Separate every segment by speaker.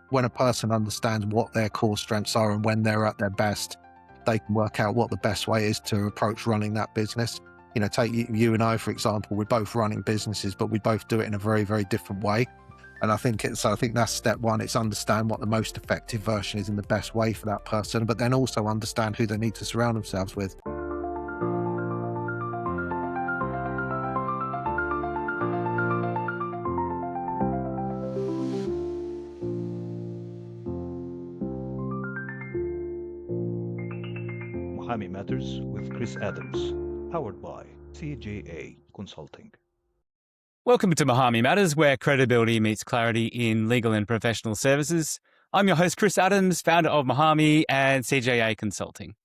Speaker 1: When a person understands what their core strengths are and when they're at their best, they can work out what the best way is to approach running that business. Take you and I, for example, we're both running businesses, but we both do it in a very, very different way. And I think that's step one. It's understand what the most effective version is and the best way for that person, but then also understand who they need to surround themselves with.
Speaker 2: Muhami Matters with Chris Adams, powered by CJA Consulting.
Speaker 3: Welcome to Muhami Matters, where credibility meets clarity in legal and professional services. I'm your host, Chris Adams, founder of Muhami and CJA Consulting.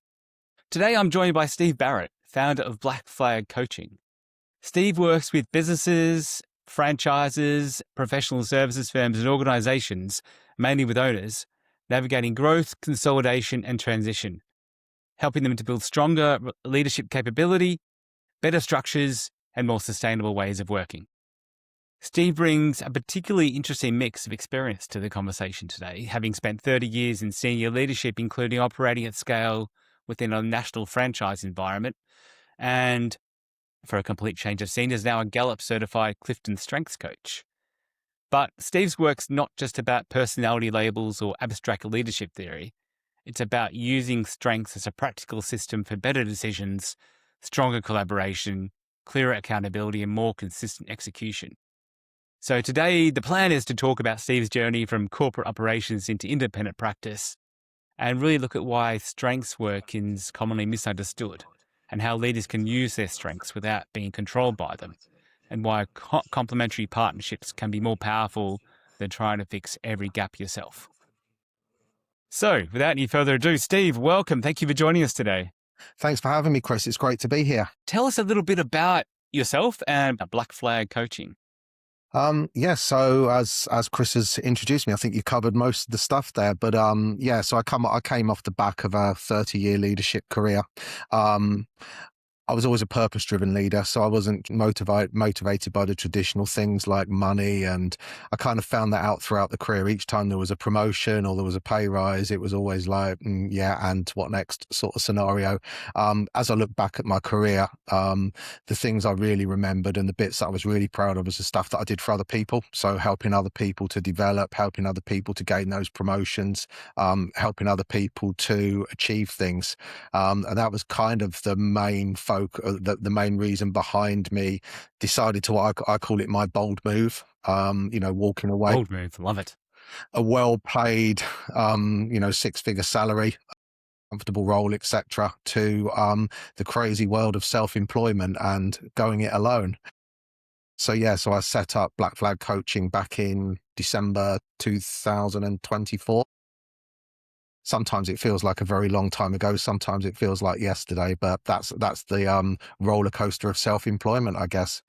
Speaker 3: Today, I'm joined by Steve Barrett, founder of Black Flag Coaching. Steve works with businesses, franchises, professional services firms and organizations, mainly with owners, navigating growth, consolidation and transition, helping them to build stronger leadership capability, better structures, and more sustainable ways of working. Steve brings a particularly interesting mix of experience to the conversation today, having spent 30 years in senior leadership, including operating at scale within a national franchise environment, and for a complete change of scene, is now a Gallup-certified CliftonStrengths coach. But Steve's work's not just about personality labels or abstract leadership theory. It's about using strengths as a practical system for better decisions, stronger collaboration, clearer accountability, and more consistent execution. So today, the plan is to talk about Steve's journey from corporate operations into independent practice and really look at why strengths work is commonly misunderstood and how leaders can use their strengths without being controlled by them, and why complementary partnerships can be more powerful than trying to fix every gap yourself. So, without any further ado, Steve, welcome. Thank you for joining us today.
Speaker 1: Thanks for having me, Chris. It's great to be here.
Speaker 3: Tell us a little bit about yourself and Black Flag Coaching.
Speaker 1: So as Chris has introduced me, I think you covered most of the stuff there. But so I came off the back of a 30-year leadership career. I was always a purpose-driven leader, so I wasn't motivated by the traditional things like money, and I kind of found that out throughout the career. Each time there was a promotion or there was a pay rise, it was always like, and what next sort of scenario. As I look back at my career, the things I really remembered and the bits that I was really proud of was the stuff that I did for other people. So helping other people to develop, helping other people to gain those promotions, helping other people to achieve things. And that was kind of the main the main reason behind me decided to what I call it my bold move, walking away.
Speaker 3: Bold move, love it.
Speaker 1: A well-paid, 6-figure salary, comfortable role, etc., to the crazy world of self-employment and going it alone. So I set up Black Flag Coaching back in December 2024. Sometimes it feels like a very long time ago. Sometimes it feels like yesterday, but that's the roller coaster of self-employment, I guess.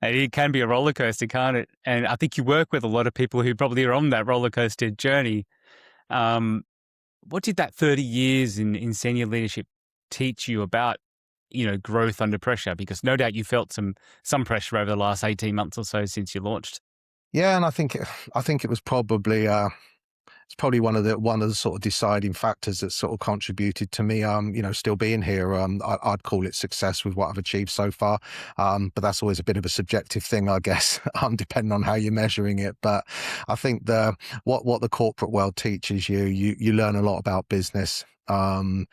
Speaker 3: It can be a roller coaster, can't it? And I think you work with a lot of people who probably are on that roller coaster journey. What did that 30 years in senior leadership teach you about, growth under pressure? Because no doubt you felt some pressure over the last 18 months or so since you launched.
Speaker 1: Yeah, and I think it was probably it's probably one of the sort of deciding factors that sort of contributed to me, still being here. I'd call it success with what I've achieved so far. But that's always a bit of a subjective thing, I guess, depending on how you're measuring it. But I think what the corporate world teaches you learn a lot about business. And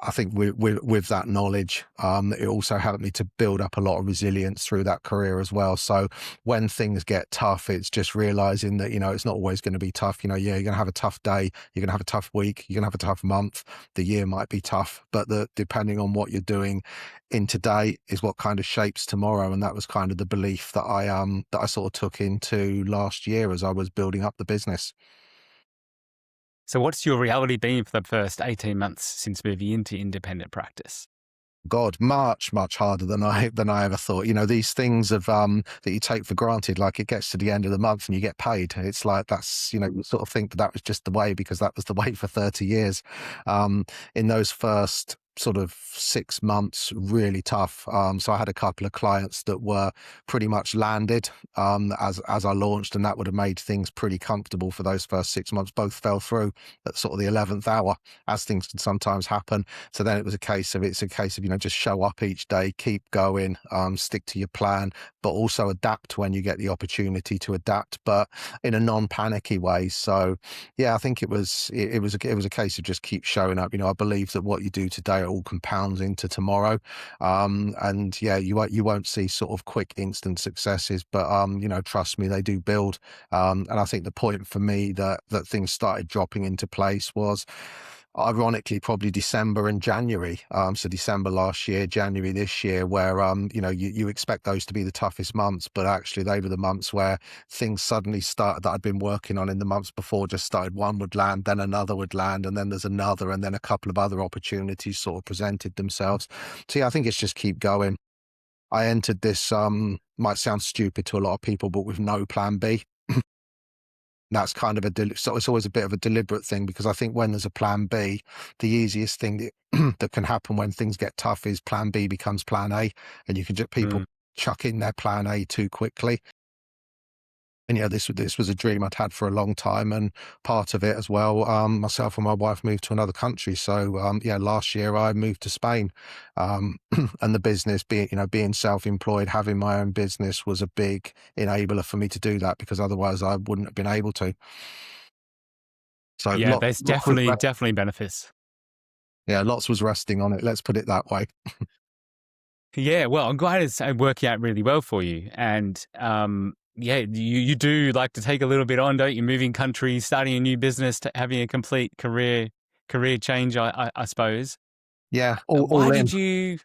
Speaker 1: I think with that knowledge, it also helped me to build up a lot of resilience through that career as well. So when things get tough, it's just realizing that, it's not always going to be tough. You're going to have a tough day, you're going to have a tough week, you're going to have a tough month. The year might be tough, but depending on what you're doing in today is what kind of shapes tomorrow. And that was kind of the belief that I sort of took into last year as I was building up the business.
Speaker 3: So what's your reality been for the first 18 months since moving into independent practice?
Speaker 1: God, much harder than I ever thought. These things that you take for granted, like it gets to the end of the month and you get paid. It's like that's, you sort of think that was just the way because that was the way for 30 years. In those first sort of 6 months really tough. So I had a couple of clients that were pretty much landed as I launched, and that would have made things pretty comfortable for those first 6 months. Both fell through at sort of the 11th hour, as things can sometimes happen. So then it's a case of just show up each day, keep going, stick to your plan, but also adapt when you get the opportunity to adapt, but in a non-panicky way. So yeah, I think it was a case of just keep showing up. I believe that what you do today all compounds into tomorrow. And yeah, you won't see sort of quick instant successes, but trust me, they do build. And I think the point for me that things started dropping into place was, ironically, probably December and January. So December last year, January this year, where you expect those to be the toughest months, but actually they were the months where things suddenly started that I'd been working on in the months before just started. One would land, then another would land, and then there's another, and then a couple of other opportunities sort of presented themselves. So yeah, I think it's just keep going. I entered this, might sound stupid to a lot of people, but with no plan B. That's kind of so it's always a bit of a deliberate thing, because I think when there's a plan B, the easiest thing that can happen when things get tough is plan B becomes plan A, and you can just people chuck in their plan A too quickly. And yeah, this was a dream I'd had for a long time, and part of it as well. Myself and my wife moved to another country, so last year I moved to Spain, and the business being self-employed, having my own business was a big enabler for me to do that, because otherwise I wouldn't have been able to. So
Speaker 3: yeah, there's definitely benefits.
Speaker 1: Yeah, lots was resting on it. Let's put it that way.
Speaker 3: Yeah, well, I'm glad it's working out really well for you, and yeah, you do like to take a little bit on, don't you? Moving countries, starting a new business, having a complete career change, I suppose.
Speaker 1: Yeah,
Speaker 3: Why did you?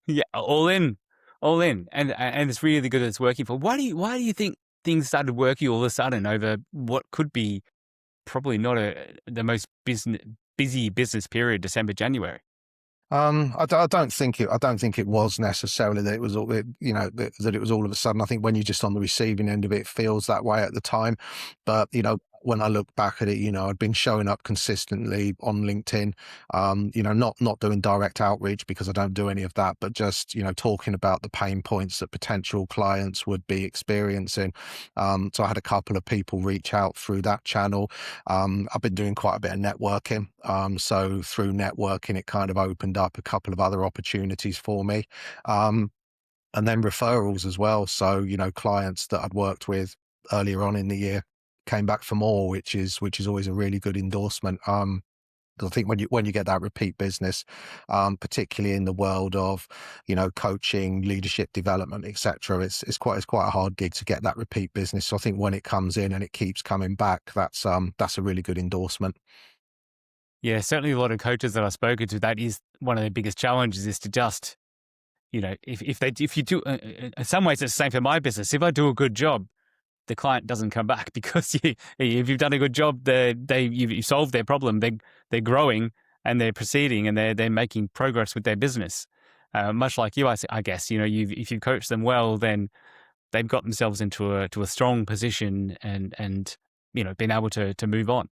Speaker 3: Yeah, all in, and it's really good that it's working for. Why do you think things started working all of a sudden over what could be probably not the most busy business period, December, January?
Speaker 1: I don't think it was necessarily that it was all that it was all of a sudden. I think when you're just on the receiving end of it, it feels that way at the time. But when I look back at it, I'd been showing up consistently on LinkedIn, not doing direct outreach because I don't do any of that, but just, talking about the pain points that potential clients would be experiencing. So I had a couple of people reach out through that channel. I've been doing quite a bit of networking. So through networking, it kind of opened up a couple of other opportunities for me. And then referrals as well. So, clients that I'd worked with earlier on in the year came back for more, which is always a really good endorsement. I think when you get that repeat business, particularly in the world of coaching, leadership development, etc., it's quite a hard gig to get that repeat business. So I think when it comes in and it keeps coming back, that's a really good endorsement.
Speaker 3: Yeah, certainly a lot of coaches that I've spoken to, that is one of their biggest challenges, is to just, if you do, in some ways it's the same for my business. If I do a good job, the client doesn't come back, because if you've done a good job, you've solved their problem. They're growing and they're proceeding and they're making progress with their business. Much like you, I guess, if you coach them well, then they've got themselves into a strong position and been able to move on.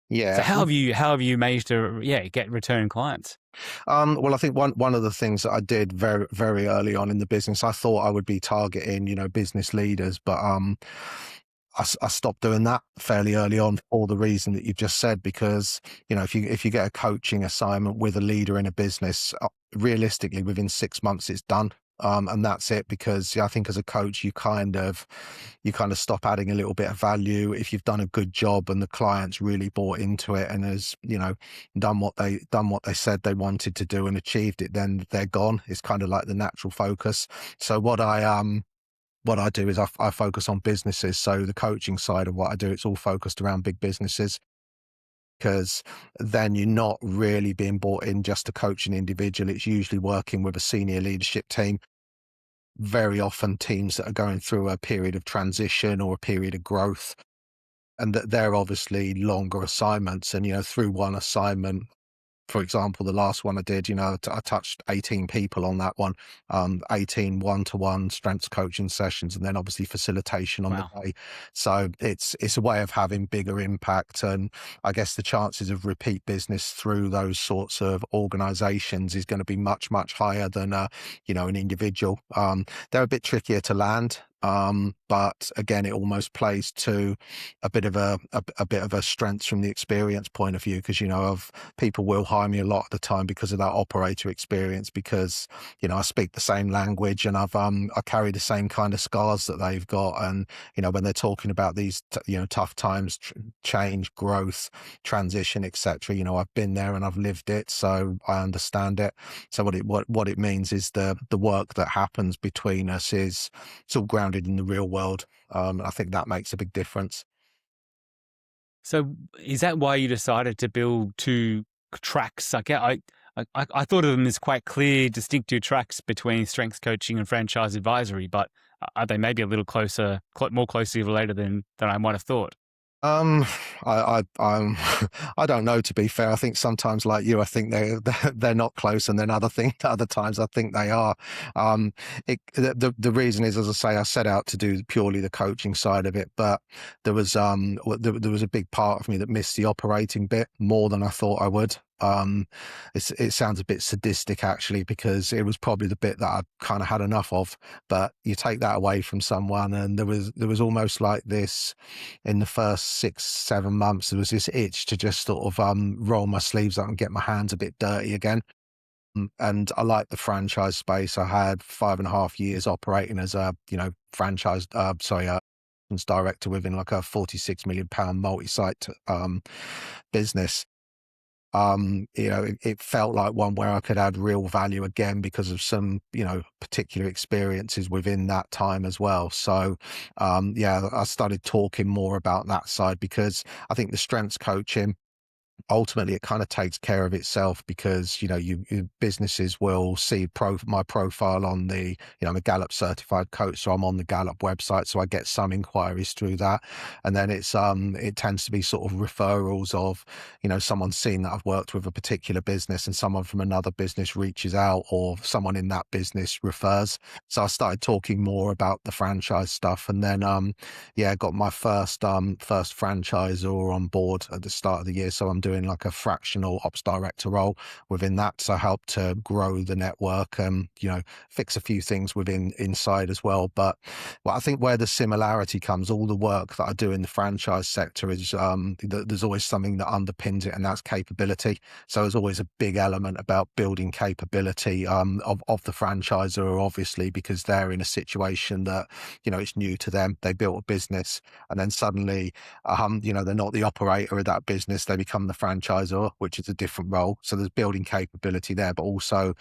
Speaker 1: Yeah.
Speaker 3: So how have you managed to get return clients?
Speaker 1: Well, I think one of the things that I did very, very early on in the business, I thought I would be targeting, business leaders, but I stopped doing that fairly early on for the reason that you've just said, because, if you get a coaching assignment with a leader in a business, realistically within 6 months it's done. And that's it, because I think as a coach, you kind of stop adding a little bit of value. If you've done a good job and the client's really bought into it and has, done what they said they wanted to do and achieved it, then they're gone. It's kind of like the natural focus. So what I do is I focus on businesses. So the coaching side of what I do, it's all focused around big businesses, because then you're not really being brought in just to coach an individual. It's usually working with a senior leadership team, very often teams that are going through a period of transition or a period of growth, and that they're obviously longer assignments. And, through one assignment, for example, the last one I did, I touched 18 people on that one, 18 one-to-one strengths coaching sessions, and then obviously facilitation on
Speaker 3: Wow.
Speaker 1: the day. So it's a way of having bigger impact. And I guess the chances of repeat business through those sorts of organizations is going to be much, much higher than, an individual. They're a bit trickier to land. But again, it almost plays to a bit of a strength from the experience point of view, because of people will hire me a lot of the time because of that operator experience, because I speak the same language, and I carry the same kind of scars that they've got, and when they're talking about these tough times, change, growth, transition, etc. I've been there and I've lived it, so I understand it. So what it means is the work that happens between us is it's all grounded in the real world. I think that makes a big difference.
Speaker 3: So is that why you decided to build two tracks? Like, I thought of them as quite clear, distinct two tracks between strengths coaching and franchise advisory, but are they maybe a little closer, more closely related than I might have thought?
Speaker 1: I I don't know, to be fair. I think sometimes, like you, I think they're not close, and then other times I think they are. The reason is, as I say, I set out to do purely the coaching side of it, but there was a big part of me that missed the operating bit more than I thought I would. It sounds a bit sadistic, actually, because it was probably the bit that I kind of had enough of. But you take that away from someone, and there was almost like this in the first 6-7 months. There was this itch to just sort of roll my sleeves up and get my hands a bit dirty again. And I like the franchise space. I had 5.5 years operating as a franchise director within like a £46 million multi-site business. It felt like one where I could add real value again because of some, particular experiences within that time as well. So, I started talking more about that side, because I think the strengths coaching, ultimately it kind of takes care of itself, because businesses will see my profile on the I'm a Gallup certified coach, so I'm on the Gallup website, so I get some inquiries through that, and then it tends to be sort of referrals of someone's seen that I've worked with a particular business, and someone from another business reaches out, or someone in that business refers. So I started talking more about the franchise stuff, and then got my first franchisor on board at the start of the year. So I'm doing like a fractional ops director role within that. So I help to grow the network and, fix a few things inside as well. But I think where the similarity comes, all the work that I do in the franchise sector is there's always something that underpins it, and that's capability. So there's always a big element about building capability of the franchisor, obviously, because they're in a situation that, it's new to them. They built a business, and then suddenly, they're not the operator of that business. They become the franchisor, which is a different role. So there's building capability there, but also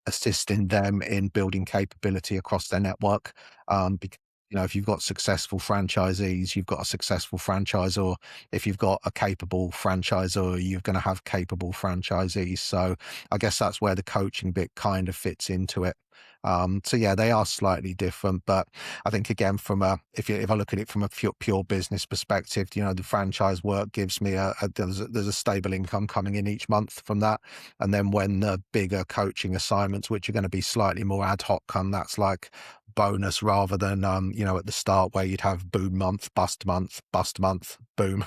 Speaker 1: assisting them in building capability across their network. Because, if you've got successful franchisees, you've got a successful franchisor. If you've got a capable franchisor, you're going to have capable franchisees. So I guess that's where the coaching bit kind of fits into it. They are slightly different, but I think, again, if I look at it from a pure business perspective, the franchise work gives me there's a stable income coming in each month from that. And then when the bigger coaching assignments, which are going to be slightly more ad hoc, come, that's like bonus, rather than at the start where you'd have boom month, bust month, boom.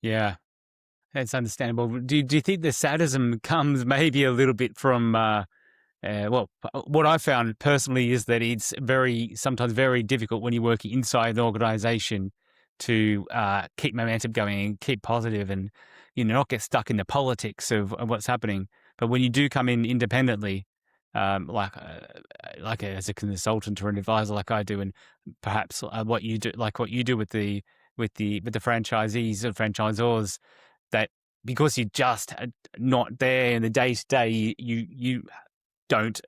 Speaker 3: Yeah, that's understandable. Do you think the sadism comes maybe a little bit from what I found personally is that it's sometimes very difficult when you're working inside an organization to keep momentum going and keep positive, and not get stuck in the politics of what's happening. But when you do come in independently, like as a consultant or an advisor, like I do, and perhaps what you do with the franchisees or franchisors, that because you're just not there in the day to day, you don't,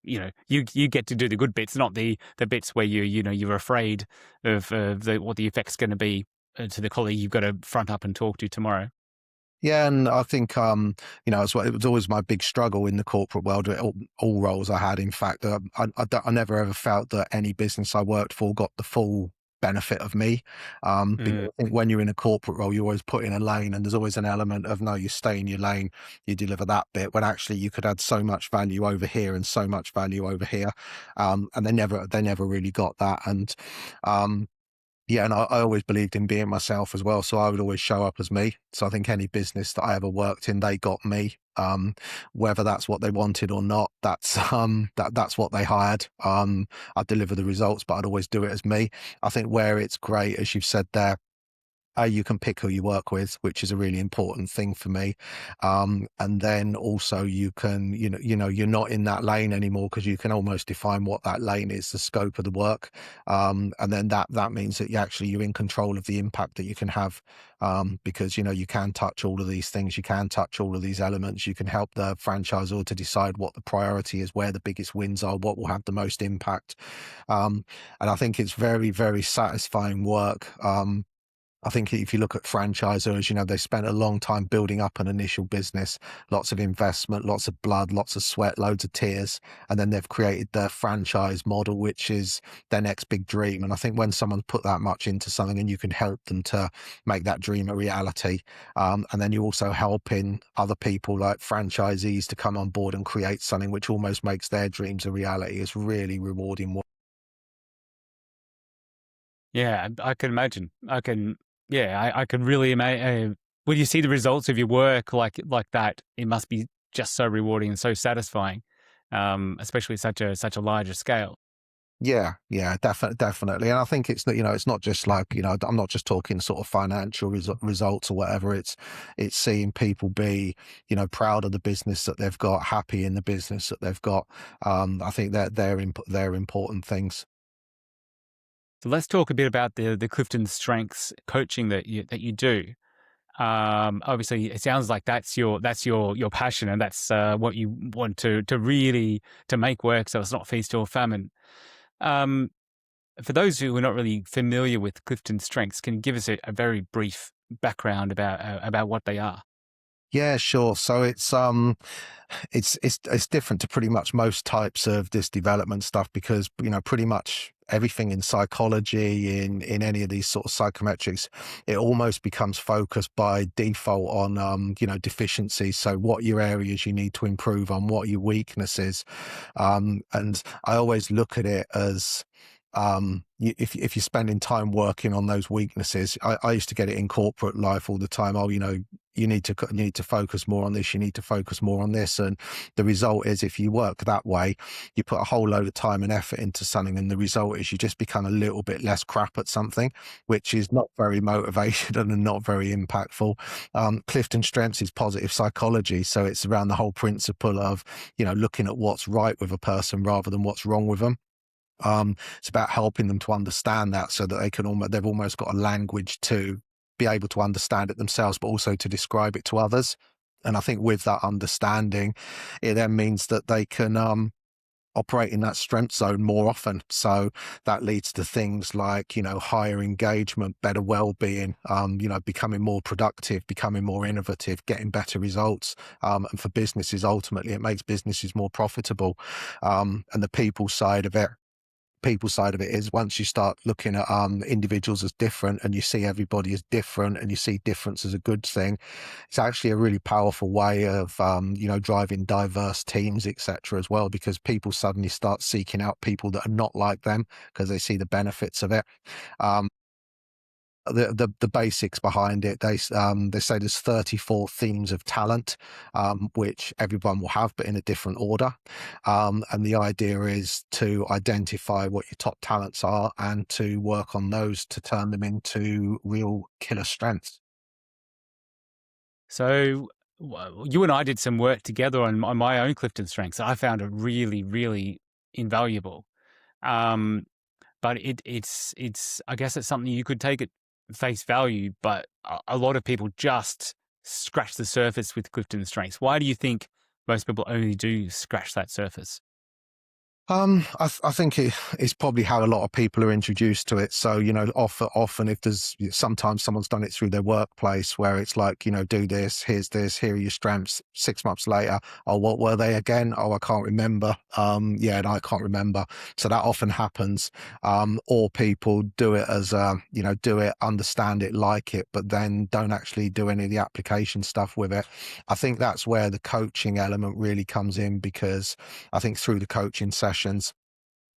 Speaker 3: you get to do the good bits, not the bits where you're afraid of what the effect's going to be to the colleague you've got to front up and talk to tomorrow.
Speaker 1: Yeah, and I think it was always my big struggle in the corporate world. All roles I had, in fact, I never ever felt that any business I worked for got the full benefit of me. Because I think when you're in a corporate role, you always put in a lane, and there's always an element of, no, you stay in your lane, you deliver that bit, when actually you could add so much value over here and so much value over here. And they never really got that. And yeah, and I always believed in being myself as well. So I would always show up as me. So I think any business that I ever worked in, they got me. Whether that's what they wanted or not, that's what they hired. I'd deliver the results, but I'd always do it as me. I think where it's great, as you've said there, you can pick who you work with, which is a really important thing for me. And then also you can, you're not in that lane anymore, because you can almost define what that lane is, the scope of the work. And then that means that you're in control of the impact that you can have, because, you can touch all of these things. You can touch all of these elements. You can help the franchisor to decide what the priority is, where the biggest wins are, what will have the most impact. And I think it's very, very satisfying work. I think if you look at franchisors, they spent a long time building up an initial business, lots of investment, lots of blood, lots of sweat, loads of tears, and then they've created their franchise model, which is their next big dream. And I think when someone's put that much into something and you can help them to make that dream a reality, and then you're also helping other people like franchisees to come on board and create something which almost makes their dreams a reality, is really rewarding work.
Speaker 3: Yeah, I can imagine. I can really imagine. When you see the results of your work like that, it must be just so rewarding and so satisfying, especially at such a larger scale.
Speaker 1: Yeah, definitely. And I think it's not just like, I'm not just talking sort of financial results or whatever. It's seeing people be, proud of the business that they've got, happy in the business that they've got. I think that they're important things.
Speaker 3: So let's talk a bit about the CliftonStrengths coaching that you do. Obviously, it sounds like that's your passion, and that's what you want to really to make work, so it's not feast or famine. For those who are not really familiar with CliftonStrengths, can you give us a very brief background about what they are?
Speaker 1: Yeah, sure. So it's different to pretty much most types of this development stuff, because pretty much everything in psychology, in any of these sort of psychometrics, it almost becomes focused by default on deficiencies. So what your areas you need to improve on, what your weaknesses, and I always look at it as, if you're spending time working on those weaknesses, I used to get it in corporate life all the time. Oh, you need to focus more on this. You need to focus more on this. And the result is, if you work that way, you put a whole load of time and effort into something, and the result is you just become a little bit less crap at something, which is not very motivational and not very impactful. CliftonStrengths is positive psychology, so it's around the whole principle of looking at what's right with a person rather than what's wrong with them. It's about helping them to understand that, so that they've almost got a language to be able to understand it themselves, but also to describe it to others. And I think with that understanding, it then means that they can operate in that strength zone more often. So that leads to things like, higher engagement, better well-being, becoming more productive, becoming more innovative, getting better results. And for businesses, ultimately, it makes businesses more profitable. And the people side of it is, once you start looking at individuals as different, and you see everybody as different, and you see difference as a good thing, it's actually a really powerful way of driving diverse teams, etc., as well, because people suddenly start seeking out people that are not like them, because they see the benefits of it. The basics behind it, they say there's 34 themes of talent, which everyone will have, but in a different order. And the idea is to identify what your top talents are and to work on those to turn them into real killer strengths.
Speaker 3: So you and I did some work together on my own CliftonStrengths. I found it really, really invaluable. But it's I guess it's something you could take at face value, but a lot of people just scratch the surface with CliftonStrengths. Why do you think most people only do scratch that surface?
Speaker 1: I think it's probably how a lot of people are introduced to it. So, often if sometimes someone's done it through their workplace where it's like, do this, here are your strengths. 6 months later, oh, what were they again? Oh, I can't remember. Yeah, no, I can't remember. So that often happens. Or people do it as, do it, understand it, like it, but then don't actually do any of the application stuff with it. I think that's where the coaching element really comes in, because I think through the coaching sessions,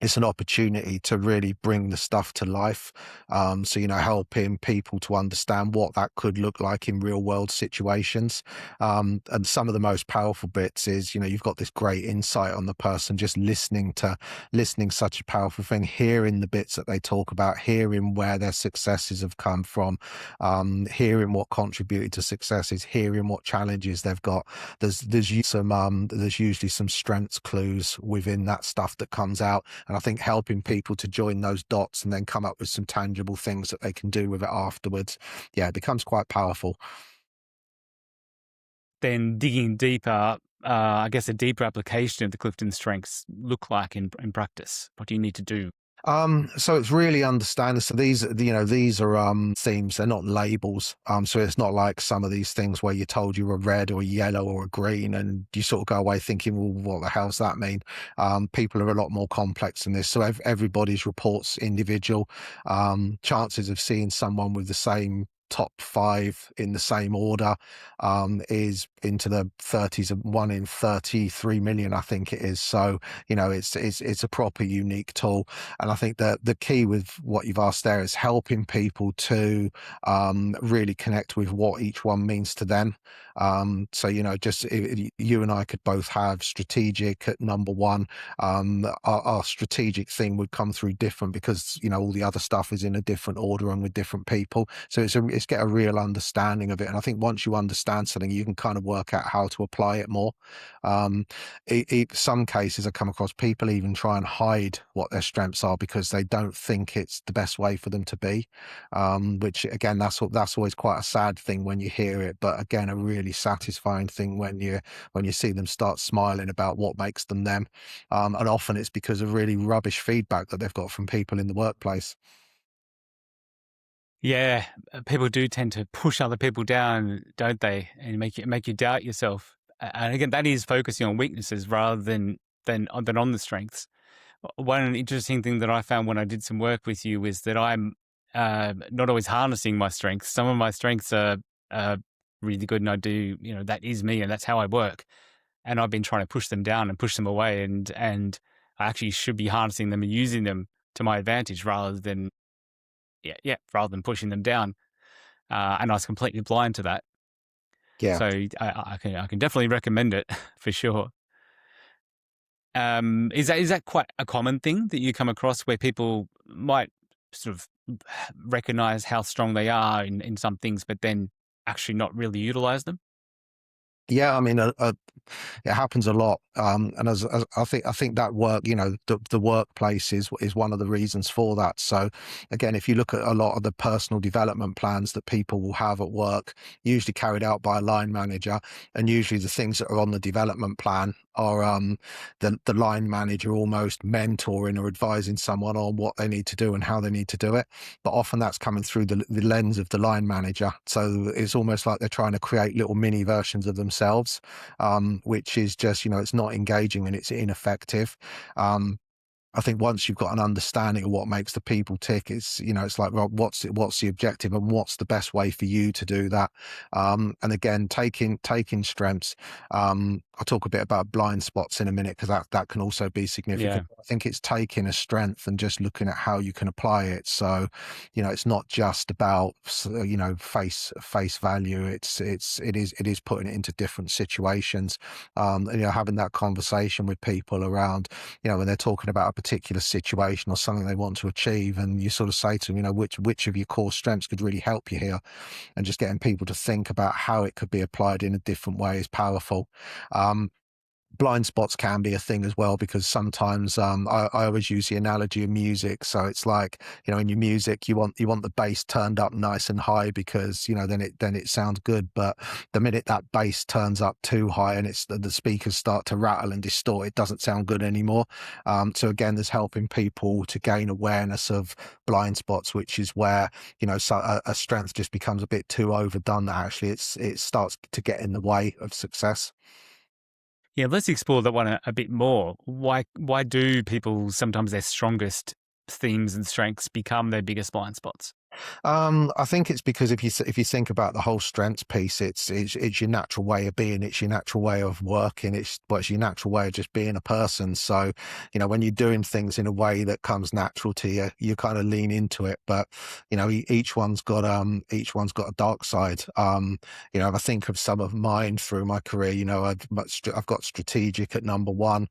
Speaker 1: it's an opportunity to really bring the stuff to life. So, helping people to understand what that could look like in real world situations. And some of the most powerful bits is, you've got this great insight on the person, just listening, such a powerful thing, hearing the bits that they talk about, hearing where their successes have come from, hearing what contributed to successes, hearing what challenges they've got. There's usually some strengths clues within that stuff that comes out. And I think helping people to join those dots and then come up with some tangible things that they can do with it afterwards, yeah, it becomes quite powerful.
Speaker 3: Then digging deeper, I guess a deeper application of the Clifton strengths look like in practice? What do you need to do?
Speaker 1: So it's really understanding. So these are themes. They're not labels. So it's not like some of these things where you're told you're a red or a yellow or a green, and you sort of go away thinking, well, what the hell's that mean? People are a lot more complex than this. So everybody's report's individual. Chances of seeing someone with the same top 5 in the same order is into the 30s, of 1 in 33 million, I think it is. So it's a proper unique tool. And I think that the key with what you've asked there is helping people to really connect with what each one means to them. So you and I could both have strategic at number 1. Our strategic thing would come through different, because all the other stuff is in a different order and with different people. So it's get a real understanding of it. And I think once you understand something, you can kind of work out how to apply it more. Some cases I come across people even try and hide what their strengths are because they don't think it's the best way for them to be. Which again, that's always quite a sad thing when you hear it, but again, a really satisfying thing when you see them start smiling about what makes them them. And often it's because of really rubbish feedback that they've got from people in the workplace.
Speaker 3: Yeah, people do tend to push other people down, don't they? And make you doubt yourself. And again, that is focusing on weaknesses rather than on the strengths. One interesting thing that I found when I did some work with you is that I'm not always harnessing my strengths. Some of my strengths are really good, and I do, that is me, and that's how I work. And I've been trying to push them down and push them away, and I actually should be harnessing them and using them to my advantage rather than pushing them down. And I was completely blind to that.
Speaker 1: Yeah.
Speaker 3: So I can definitely recommend it for sure. Is that quite a common thing that you come across, where people might sort of recognize how strong they are in some things, but then actually not really utilize them?
Speaker 1: Yeah, I mean, it happens a lot, and as I think that work, the workplace is one of the reasons for that. So, again, if you look at a lot of the personal development plans that people will have at work, usually carried out by a line manager, and usually the things that are on the development plan are the line manager almost mentoring or advising someone on what they need to do and how they need to do it. But often that's coming through the lens of the line manager. So it's almost like they're trying to create little mini versions of themselves, which is just, it's not engaging and it's ineffective. I think once you've got an understanding of what makes the people tick, it's like, well, what's the objective and what's the best way for you to do that? And again, taking strengths. I'll talk a bit about blind spots in a minute, because that can also be significant.
Speaker 3: Yeah.
Speaker 1: I think it's taking a strength and just looking at how you can apply it. So, it's not just about face value. It is putting it into different situations. And having that conversation with people around, when they're talking about a particular situation or something they want to achieve, and you sort of say to them, which of your core strengths could really help you here, and just getting people to think about how it could be applied in a different way is powerful. blind spots can be a thing as well, because sometimes I always use the analogy of music. So it's like, in your music, you want the bass turned up nice and high, because then it sounds good. But the minute that bass turns up too high and the speakers start to rattle and distort, it doesn't sound good anymore. So again, there's helping people to gain awareness of blind spots, which is where so a strength just becomes a bit too overdone, that actually it starts to get in the way of success.
Speaker 3: Yeah, let's explore that one a bit more. Why do people sometimes their strongest themes and strengths become their biggest blind spots?
Speaker 1: I think it's because if you think about the whole strengths piece, it's your natural way of being, it's your natural way of working, it's your natural way of just being a person. So, when you're doing things in a way that comes natural to you, you kind of lean into it. But each one's got a dark side. If I think of some of mine through my career, I've got strategic at number one,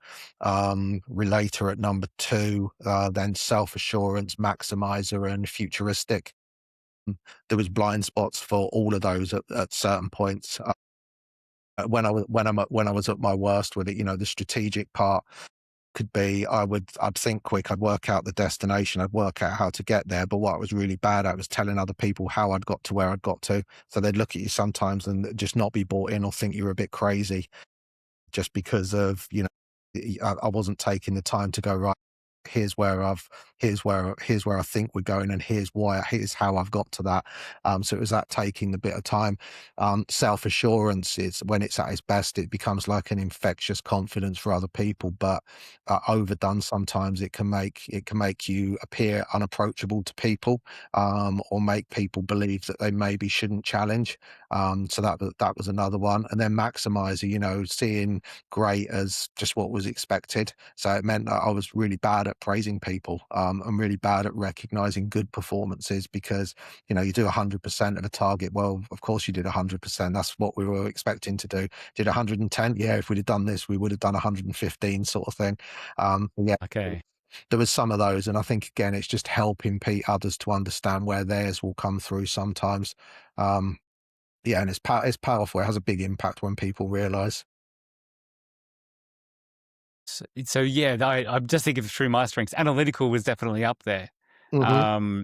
Speaker 1: relator at number two, then self-assurance, maximizer, and futuristic. There was blind spots for all of those at certain points. When I was at my worst with it, the strategic part could be I'd think quick, I'd work out the destination, I'd work out how to get there. But what I was really bad at was telling other people how I'd got to where I'd got to. So they'd look at you sometimes and just not be bought in, or think you were a bit crazy, just because of I wasn't taking the time to go, right, here's where I think we're going, and here's how I've got to that. So it was that taking the bit of time. Self-assurance is when it's at its best, it becomes like an infectious confidence for other people, but overdone sometimes it can make you appear unapproachable to people, or make people believe that they maybe shouldn't challenge. So that was another one. And then maximizer, seeing great as just what was expected. So it meant that I was really bad at praising people. I'm really bad at recognizing good performances, because you do 100% of a target. Well, of course you did 100%. That's what we were expecting to do. Did 110? Yeah, if we'd have done this, we would have done 115, sort of thing. Yeah.
Speaker 3: Okay.
Speaker 1: There was some of those, and I think again it's just helping others to understand where theirs will come through sometimes. Yeah, and it's powerful. It has a big impact when people realize.
Speaker 3: So yeah, I'm just thinking through my strengths. Analytical was definitely up there,
Speaker 1: Mm-hmm.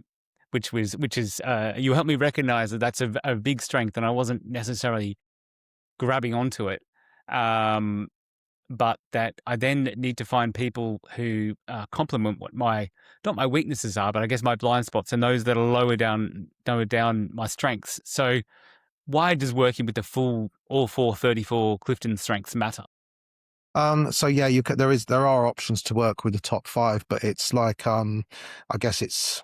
Speaker 3: which is you helped me recognize that that's a big strength, and I wasn't necessarily grabbing onto it. But that I then need to find people who complement what not my weaknesses are, but I guess my blind spots, and those that are lower down my strengths. So why does working with all 434 Clifton strengths matter?
Speaker 1: So yeah, there are options to work with the top five, but it's like I guess it's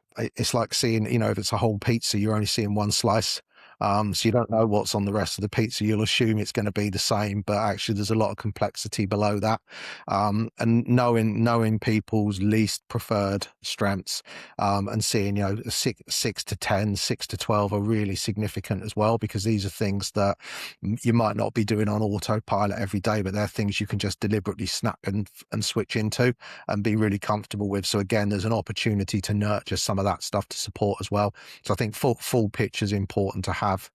Speaker 1: like seeing, if it's a whole pizza, you're only seeing one slice. So you don't know what's on the rest of the pizza. You'll assume it's going to be the same, but actually there's a lot of complexity below that. And knowing people's least preferred strengths, and seeing, 6 to 10, 6 to 12 are really significant as well, because these are things that you might not be doing on autopilot every day, but they're things you can just deliberately snap and switch into and be really comfortable with. So again, there's an opportunity to nurture some of that stuff to support as well. So I think full picture is important to have,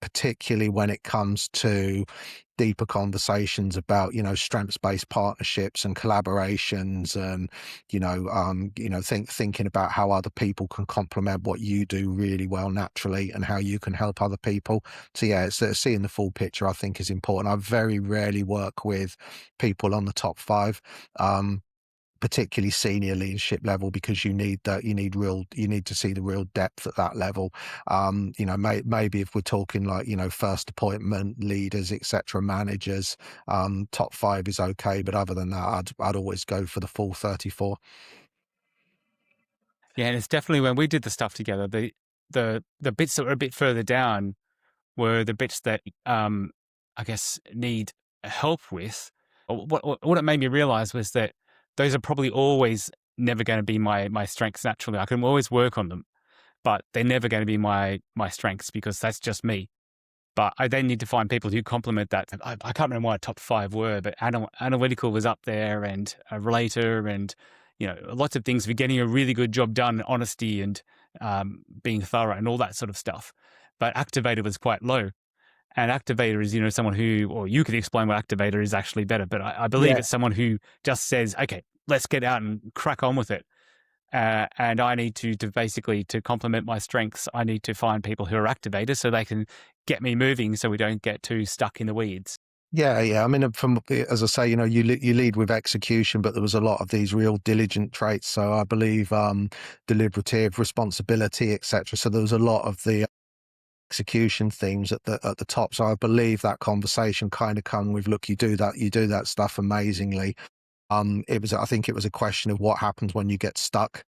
Speaker 1: particularly when it comes to deeper conversations about strengths-based partnerships and collaborations, and thinking about how other people can complement what you do really well naturally, and how you can help other people. So yeah, seeing the full picture I think is important. I very rarely work with people on the top five, particularly senior leadership level, because you need to see the real depth at that level. Maybe if we're talking like, first appointment leaders, etc., managers, top five is okay, but other than that, I'd always go for the full 34.
Speaker 3: Yeah, and it's definitely when we did the stuff together, the bits that were a bit further down were the bits that I guess need help with. What it made me realize was that those are probably always never going to be my strengths naturally. I can always work on them, but they're never going to be my strengths, because that's just me. But I then need to find people who complement that. I can't remember what top five were, but analytical was up there, and a relator, and lots of things for getting a really good job done, honesty, and being thorough, and all that sort of stuff. But activator was quite low. And activator is, someone who, or you could explain what activator is actually better, but I believe
Speaker 1: Yeah.
Speaker 3: it's someone who just says, okay, let's get out and crack on with it. And I need to basically, to complement my strengths, I need to find people who are activators so they can get me moving so we don't get too stuck in the weeds.
Speaker 1: Yeah. I mean, as I say, you lead with execution, but there was a lot of these real diligent traits. So I believe deliberative, responsibility, etc. So there was a lot of the execution themes at the top. So I believe that conversation kind of come with, look, you do that stuff amazingly. I think it was a question of what happens when you get stuck.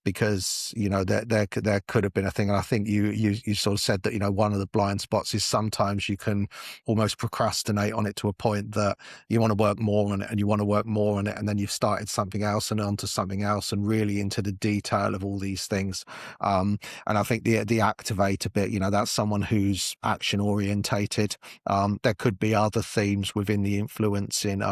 Speaker 1: Because there could have been a thing, and I think you sort of said that one of the blind spots is sometimes you can almost procrastinate on it to a point that you want to work more on it and you want to work more on it, and then you've started something else and onto something else and really into the detail of all these things. And I think the activator bit, that's someone who's action orientated. There could be other themes within the influencing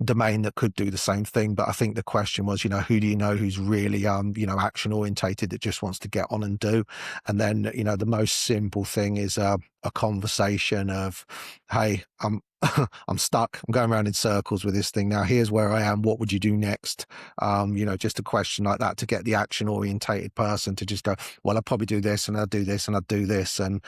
Speaker 1: domain that could do the same thing, but I think the question was, who do you know who's really action orientated, that just wants to get on and do. And then the most simple thing is a conversation of, hey, I'm stuck, I'm going around in circles with this thing now, here's where I am, what would you do next? Just a question like that to get the action orientated person to just go, well, I'll probably do this and I'll do this and I'll do this, and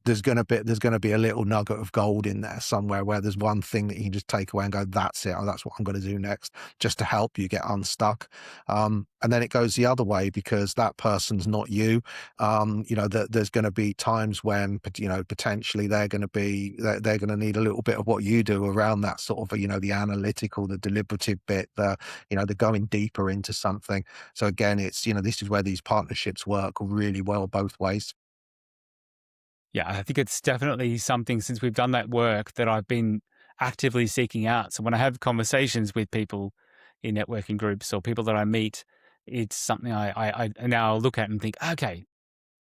Speaker 1: there's going to be a little nugget of gold in there somewhere where there's one thing that you can just take away and go, that's it, that's what I'm going to do next, just to help you get unstuck. And then it goes the other way, because that person's not you. There's going to be times when potentially they're going to need a little bit of what you do around that sort of the analytical, the deliberative bit, the going deeper into something. So again, it's this is where these partnerships work really well both ways.
Speaker 3: Yeah, I think it's definitely something, since we've done that work, that I've been actively seeking out. So when I have conversations with people in networking groups or people that I meet, it's something I now look at and think, okay,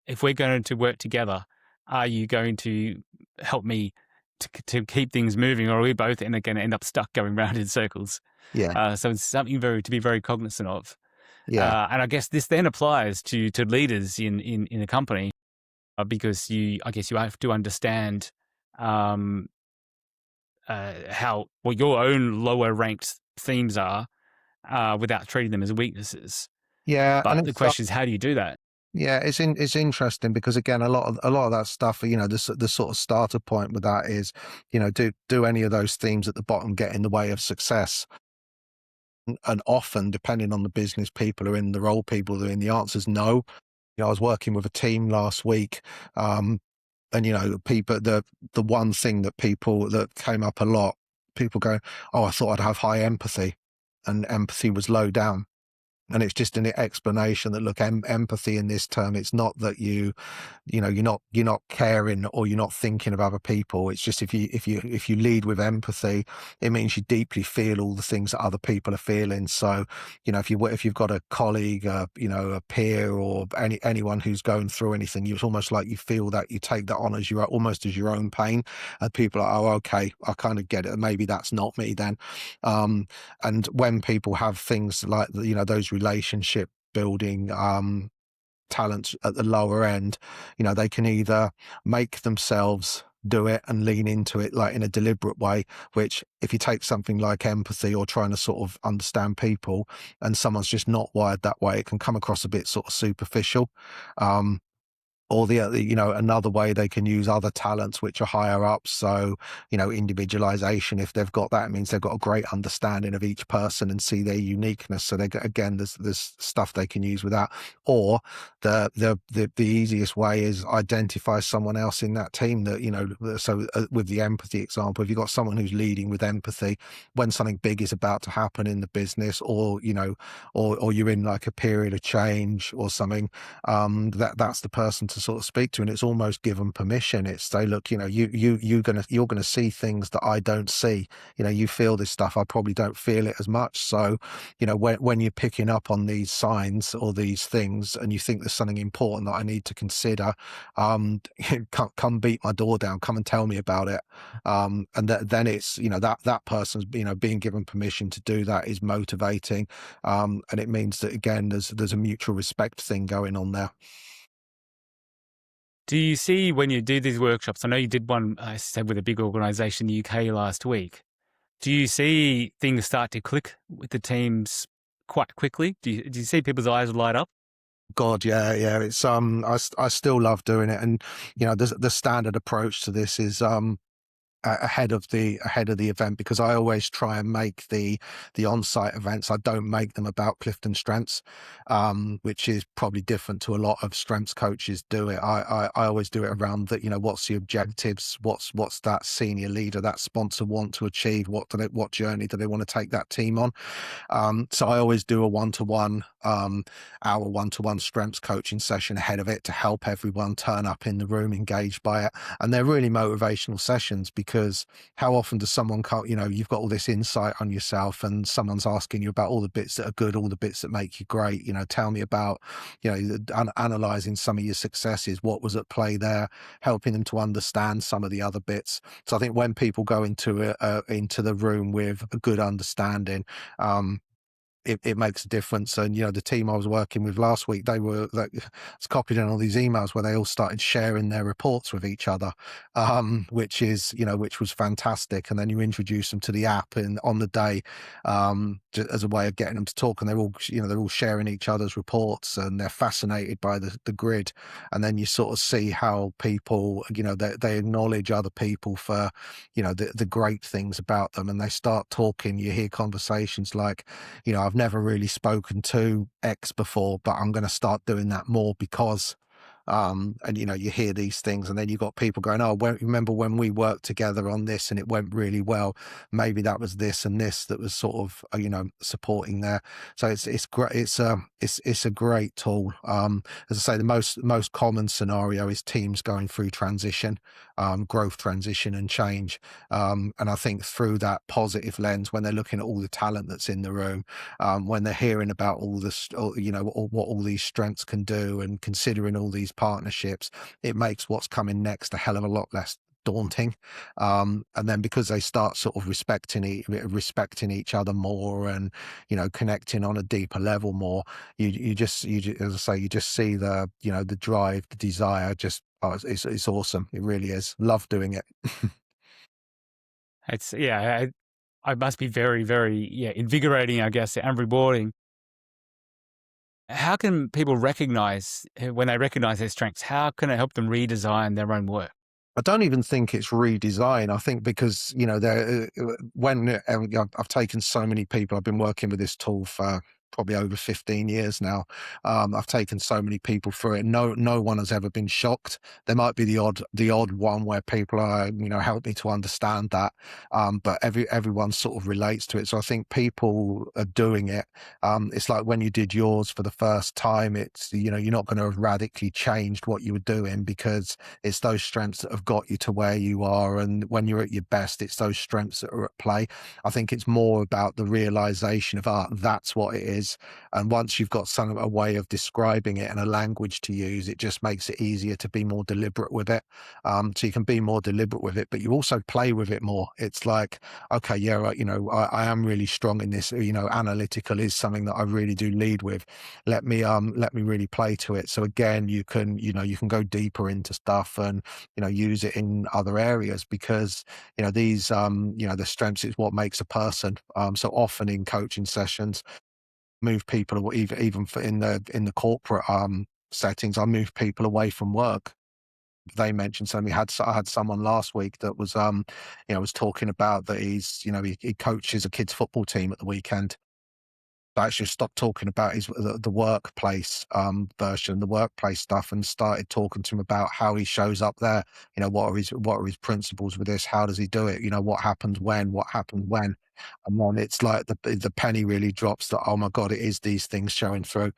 Speaker 3: if we're going to work together, are you going to help me to keep things moving, or are we both going to end up stuck going round in circles?
Speaker 1: Yeah.
Speaker 3: So it's something to be very cognizant of.
Speaker 1: Yeah.
Speaker 3: And I guess this then applies to leaders in a company. Because I guess you have to understand what your own lower ranked themes are without treating them as weaknesses.
Speaker 1: Yeah.
Speaker 3: But the question is, how do you do that?
Speaker 1: Yeah, it's interesting, because again, a lot of that stuff, the sort of starter point with that is, do any of those themes at the bottom get in the way of success? And often, depending on the business people are in, the role people are in, the answer is no. I was working with a team last week, and people, the one thing that came up a lot, people go, oh, I thought I'd have high empathy, and empathy was low down. And it's just an explanation that, look, empathy in this term, it's not that you're not caring or you're not thinking of other people. It's just if you lead with empathy, it means you deeply feel all the things that other people are feeling. So, if you've got a colleague, a peer, or anyone who's going through anything, it's almost like you feel that, you take that on as almost as your own pain, and people are, oh, okay, I kind of get it. Maybe that's not me then. And when people have things like those relationship building talents at the lower end, they can either make themselves do it and lean into it like in a deliberate way, which if you take something like empathy or trying to sort of understand people, and someone's just not wired that way, it can come across a bit sort of superficial. Or another way, they can use other talents which are higher up. So, individualization, if they've got that, it means they've got a great understanding of each person and see their uniqueness. So there's stuff they can use with that. Or the easiest way is identify someone else in that team that, so with the empathy example, if you've got someone who's leading with empathy, when something big is about to happen in the business, or you're in like a period of change or something, that's the person to sort of speak to, and it's almost give them permission. It's say, look, you're gonna see things that I don't see. You feel this stuff, I probably don't feel it as much. So, when you're picking up on these signs or these things, and you think there's something important that I need to consider, come beat my door down, come and tell me about it. And then it's that person's being given permission to do that is motivating, and it means that again there's a mutual respect thing going on there.
Speaker 3: Do you see when you do these workshops, I know you did one, I said, with a big organisation in the UK last week. Do you see things start to click with the teams quite quickly? Do you see people's eyes light up?
Speaker 1: God, yeah. It's I still love doing it, and the standard approach to this is ahead of the event, because I always try and make the on-site events, I don't make them about CliftonStrengths, which is probably different to a lot of strengths coaches do it. I always do it around that, what's the objectives, what's that senior leader, that sponsor want to achieve, what journey do they want to take that team on. So I always do a one-to-one hour one-to-one strengths coaching session ahead of it to help everyone turn up in the room engaged by it. And they're really motivational sessions, because how often does someone come, you've got all this insight on yourself and someone's asking you about all the bits that are good, all the bits that make you great, tell me about, analyzing some of your successes, what was at play there, helping them to understand some of the other bits. So I think when people go into the room with a good understanding, it makes a difference. And the team I was working with last week, they were it's copied in all these emails where they all started sharing their reports with each other, which was fantastic. And then you introduce them to the app and on the day, as a way of getting them to talk, and they're all sharing each other's reports, and they're fascinated by the grid. And then you sort of see how people, they acknowledge other people for the great things about them, and they start talking. You hear conversations like, I've never really spoken to X before, but I'm going to start doing that more because, and you hear these things, and then you've got people going, oh, remember when we worked together on this and it went really well? Maybe that was this and this that was sort of, supporting there. So it's great. It's a great tool. As I say, the most common scenario is teams going through transition, growth, transition, and change. And I think through that positive lens, when they're looking at all the talent that's in the room, when they're hearing about all this, what all these strengths can do, and considering all these partnerships, it makes what's coming next a hell of a lot less daunting. And then because they start sort of respecting each other more, and connecting on a deeper level more, you just as I say, you just see the the drive, the desire. Just it's awesome. It really is. Love doing it.
Speaker 3: It's I must be very, very invigorating, I guess, and rewarding. How can people recognize, when they recognize their strengths, how can it help them redesign their own work?
Speaker 1: I don't even think it's redesign. I think because, when I've taken so many people, I've been working with this tool for probably over 15 years now. I've taken so many people through it. No one has ever been shocked. There might be the odd one where people are, help me to understand that. But everyone sort of relates to it. So I think people are doing it. It's like when you did yours for the first time, it's, you're not going to have radically changed what you were doing, because it's those strengths that have got you to where you are. And when you're at your best, it's those strengths that are at play. I think it's more about the realization of, that's what it is. And once you've got a way of describing it and a language to use, it just makes it easier to be more deliberate with it. So you can be more deliberate with it, but you also play with it more. It's like, okay, yeah, right, I am really strong in this. Analytical is something that I really do lead with. Let me really play to it. So again, you can go deeper into stuff and use it in other areas, because these the strengths is what makes a person. So often in coaching sessions, move people, even in the corporate settings, I move people away from work. They mentioned something. I had someone last week that was was talking about that he coaches a kids football team at the weekend. I actually stopped talking about the workplace version, the workplace stuff, and started talking to him about how he shows up there. What are his principles with this? How does he do it? What happened when? And then it's like the penny really drops that, oh my God, it is these things showing through.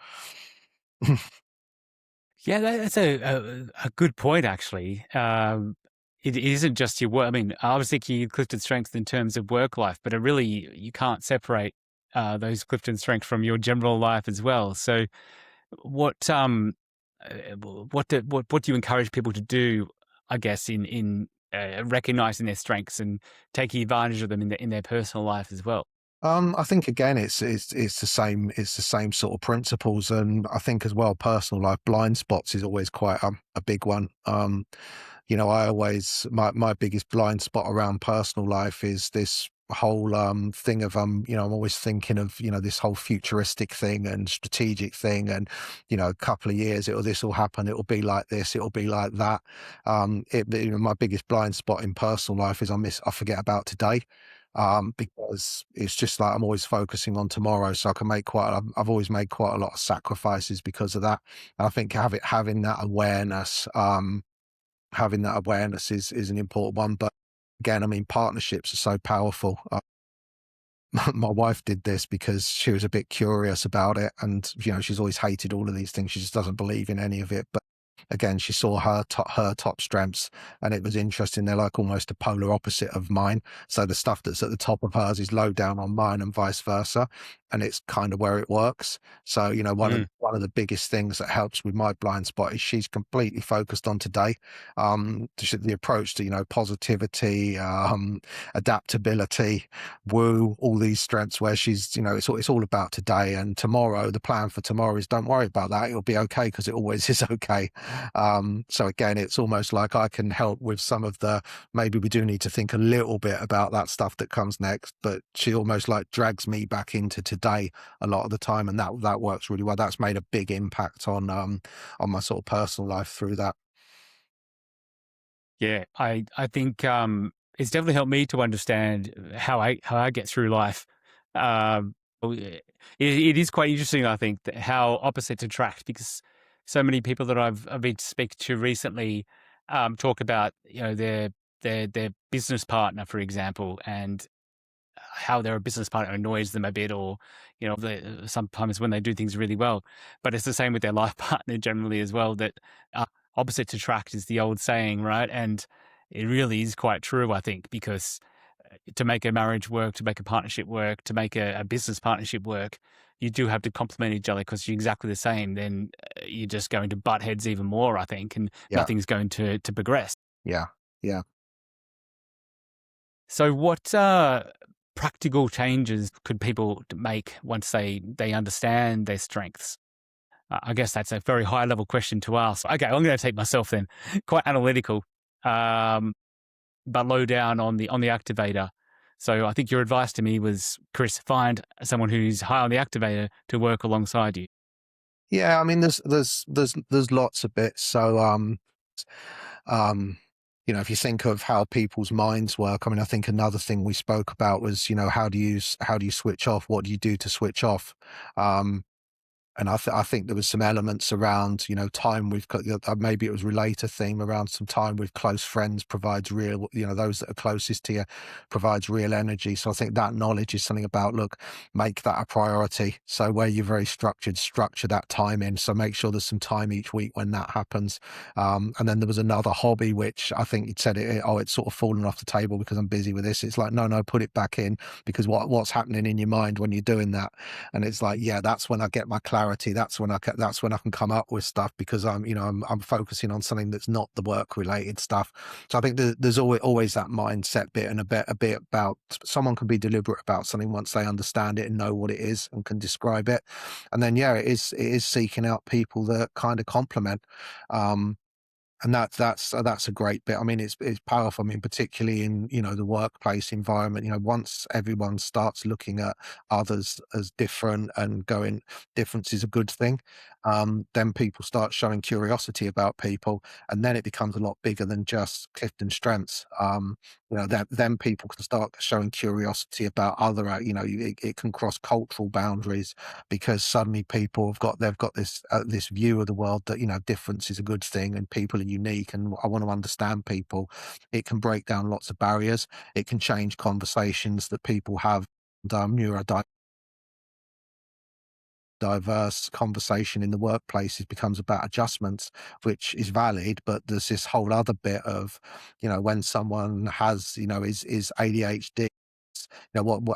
Speaker 3: Yeah, that's a good point, actually. It isn't just your work. I mean, I was thinking of CliftonStrengths in terms of work life, but you can't separate those CliftonStrengths from your general life as well. So, what do you encourage people to do, I guess, in recognizing their strengths and taking advantage of them in their personal life as well?
Speaker 1: I think again, it's the same sort of principles, and I think as well, personal life blind spots is always quite a big one. I always my biggest blind spot around personal life is this whole thing of I'm always thinking of this whole futuristic thing and strategic thing, and a couple of years this will happen, it'll be like this, it'll be like that. My biggest blind spot in personal life is I forget about today, because it's just like I'm always focusing on tomorrow. So I can I've always made quite a lot of sacrifices because of that. And I think having that awareness is an important one. But again, I mean, partnerships are so powerful. My wife did this because she was a bit curious about it, and she's always hated all of these things. She just doesn't believe in any of it. But again, she saw her top strengths, and it was interesting. They're like almost a polar opposite of mine. So the stuff that's at the top of hers is low down on mine, and vice versa. And it's kind of where it works. So one of the biggest things that helps with my blind spot is she's completely focused on today. The approach to positivity, adaptability, woo, all these strengths where she's it's all about today and tomorrow. The plan for tomorrow is don't worry about that, it'll be okay, because it always is okay. So again, it's almost like I can help with some of the, maybe we do need to think a little bit about that stuff that comes next, but she almost like drags me back into today a lot of the time, and that works really well. That's made a big impact on my sort of personal life through that.
Speaker 3: Yeah, I think it's definitely helped me to understand how I get through life. It is quite interesting, I think, how opposites attract, because so many people that I've been to speak to recently talk about their business partner, for example, and how their business partner annoys them a bit, or sometimes when they do things really well. But it's the same with their life partner generally as well, that opposites attract is the old saying, right? And it really is quite true, I think, because to make a marriage work, to make a partnership work, to make a business partnership work, you do have to complement each other, because you're exactly the same. Then you're just going to butt heads even more, I think, and
Speaker 1: Yeah,
Speaker 3: nothing's going to progress.
Speaker 1: yeah, yeah.
Speaker 3: So what practical changes could people make once they understand their strengths? I guess that's a very high level question to ask. Okay, I'm going to take myself then. Quite analytical, but low down on the activator. So I think your advice to me was, Chris, find someone who's high on the activator to work alongside you.
Speaker 1: Yeah, I mean, there's lots of bits. So, um, if you think of how people's minds work, I mean, I think another thing we spoke about was, how do you switch off? What do you do to switch off? And I think there was some elements around, time with, maybe it was relate a theme around some time with close friends provides real, those that are closest to you provides real energy. So I think that knowledge is something about, look, make that a priority. So where you're very structured, structure that time in. So make sure there's some time each week when that happens. And then there was another hobby, which I think you'd said it's sort of fallen off the table because I'm busy with this. It's like, no, put it back in, because what's happening in your mind when you're doing that? And it's like, yeah, that's when I get my clarity. That's when I can come up with stuff, because I'm focusing on something that's not the work related stuff. So I think there's always that mindset bit, and a bit about, someone can be deliberate about something once they understand it and know what it is and can describe it. And then it is seeking out people that kind of complement. And that's a great bit. I mean, it's powerful. I mean, particularly in the workplace environment. Once everyone starts looking at others as different and going, difference is a good thing, then people start showing curiosity about people, and then it becomes a lot bigger than just CliftonStrengths. Then people can start showing curiosity about other. It can cross cultural boundaries, because suddenly people they've got this view of the world that difference is a good thing and people are unique, and I want to understand people. It can break down lots of barriers. It can change conversations that people have. Neurodiverse conversation in the workplace becomes about adjustments, which is valid, but there's this whole other bit of when someone has is ADHD.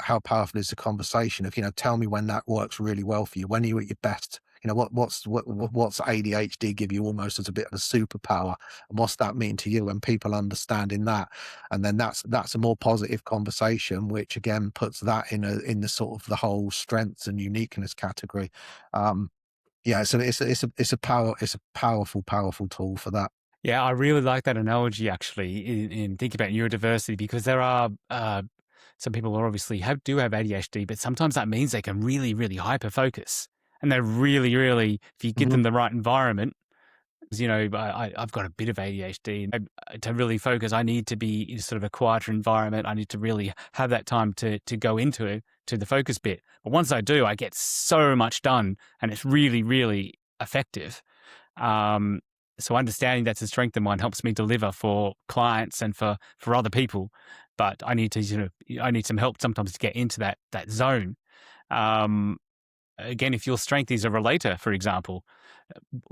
Speaker 1: How powerful is the conversation of tell me when that works really well for you, when are you at your best, what's ADHD give you almost as a bit of a superpower, and what's that mean to you, and people understanding that, and then that's a more positive conversation, which again puts that in the sort of the whole strengths and uniqueness category. Yeah, so it's a powerful tool for that.
Speaker 3: Yeah, I really like that analogy actually in thinking about neurodiversity, because there are some people who obviously do have ADHD, but sometimes that means they can really, really hyper focus, and they're really, really, if you give
Speaker 1: Hmm.
Speaker 3: them the right environment. I've got a bit of ADHD. To really focus, I need to be in sort of a quieter environment. I need to really have that time to go into the focus bit. But once I do, I get so much done, and it's really, really effective. So understanding that's a strength of mine helps me deliver for clients and for other people. But I need to, I need some help sometimes to get into that zone. Again, if your strength is a relator, for example,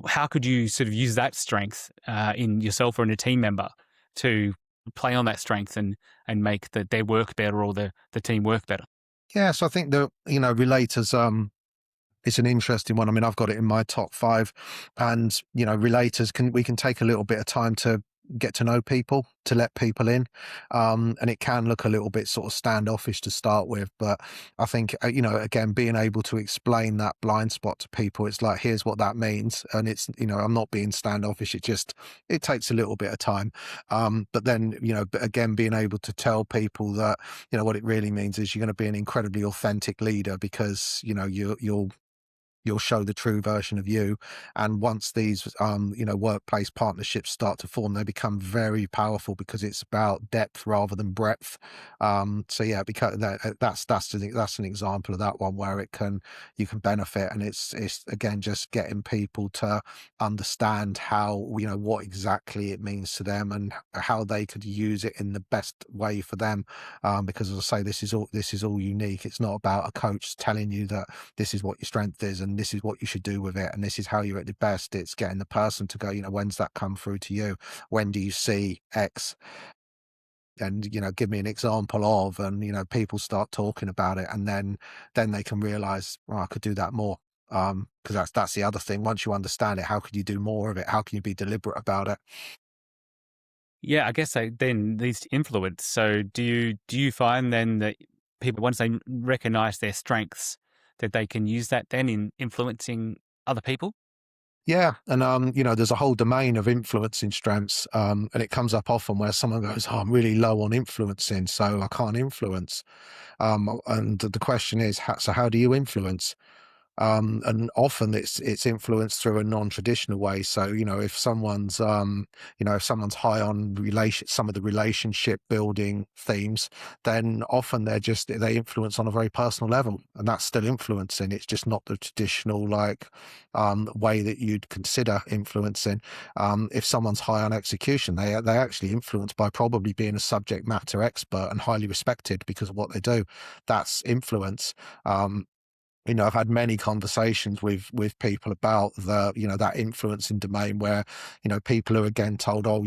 Speaker 3: how could you sort of use that strength in yourself or in a team member to play on that strength and make their work better, or the team work better?
Speaker 1: Yeah, so I think that relators, it's an interesting one. I mean, I've got it in my top 5, and relators we can take a little bit of time to get to know people, to let people in, and it can look a little bit sort of standoffish to start with, but I think again, being able to explain that blind spot to people, it's like, here's what that means, and it's I'm not being standoffish, it takes a little bit of time, but then again, being able to tell people that what it really means is you're going to be an incredibly authentic leader, because you'll show the true version of you. And once these workplace partnerships start to form, they become very powerful, because it's about depth rather than breadth. So yeah, because that's an example of that one where you can benefit, and it's again just getting people to understand how what exactly it means to them, and how they could use it in the best way for them, because as I say, this is all unique. It's not about a coach telling you that this is what your strength is and this is what you should do with it and this is how you're at the best. It's getting the person to go, when's that come through to you? When do you see X? And give me an example of, and people start talking about it, and then they can realize, oh, I could do that more, because that's the other thing. Once you understand it, how can you do more of it? How can you be deliberate about it?
Speaker 3: Yeah, I guess then leads to influence. So do you find then that people, once they recognize their strengths, that they can use that then in influencing other people?
Speaker 1: Yeah, and there's a whole domain of influencing strengths, and it comes up often where someone goes, "Oh, I'm really low on influencing, so I can't influence." And the question is, how do you influence? And often it's influenced through a non-traditional way. So if someone's high on some of the relationship building themes, then often they influence on a very personal level, and that's still influencing. It's just not the traditional way that you'd consider influencing. If someone's high on execution, they actually influence by probably being a subject matter expert and highly respected because of what they do. That's influence. I've had many conversations with people about that influencing domain where, people are again told, oh,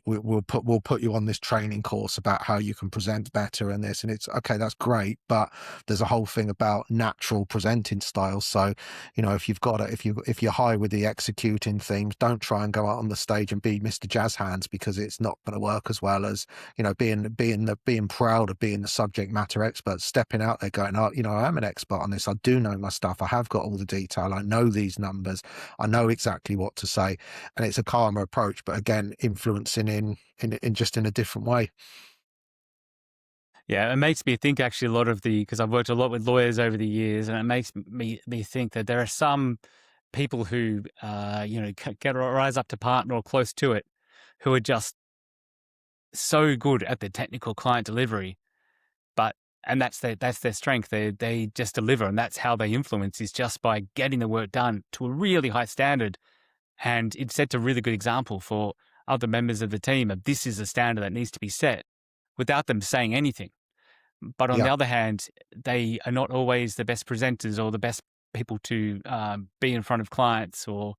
Speaker 1: we'll put you on this training course about how you can present better and this, and it's okay, that's great, but there's a whole thing about natural presenting styles. So, if you're high with the executing themes, don't try and go out on the stage and be Mr. Jazz Hands, because it's not going to work as well as, being proud of being the subject matter expert, stepping out there going, oh, I am an expert on this. I do know my stuff. I have got all the detail. I know these numbers. I know exactly what to say. And it's a calmer approach, but again, influencing in just in a different way.
Speaker 3: Yeah, it makes me think actually a lot of because I've worked a lot with lawyers over the years, and it makes me think that there are some people who, get a rise up to partner or close to it, who are just so good at the technical client delivery, and that's their strength. They just deliver, and that's how they influence, is just by getting the work done to a really high standard. And it sets a really good example for other members of the team of, this is a standard that needs to be set, without them saying anything. But on the
Speaker 1: Yeah.
Speaker 3: other hand, they are not always the best presenters or the best people to be in front of clients or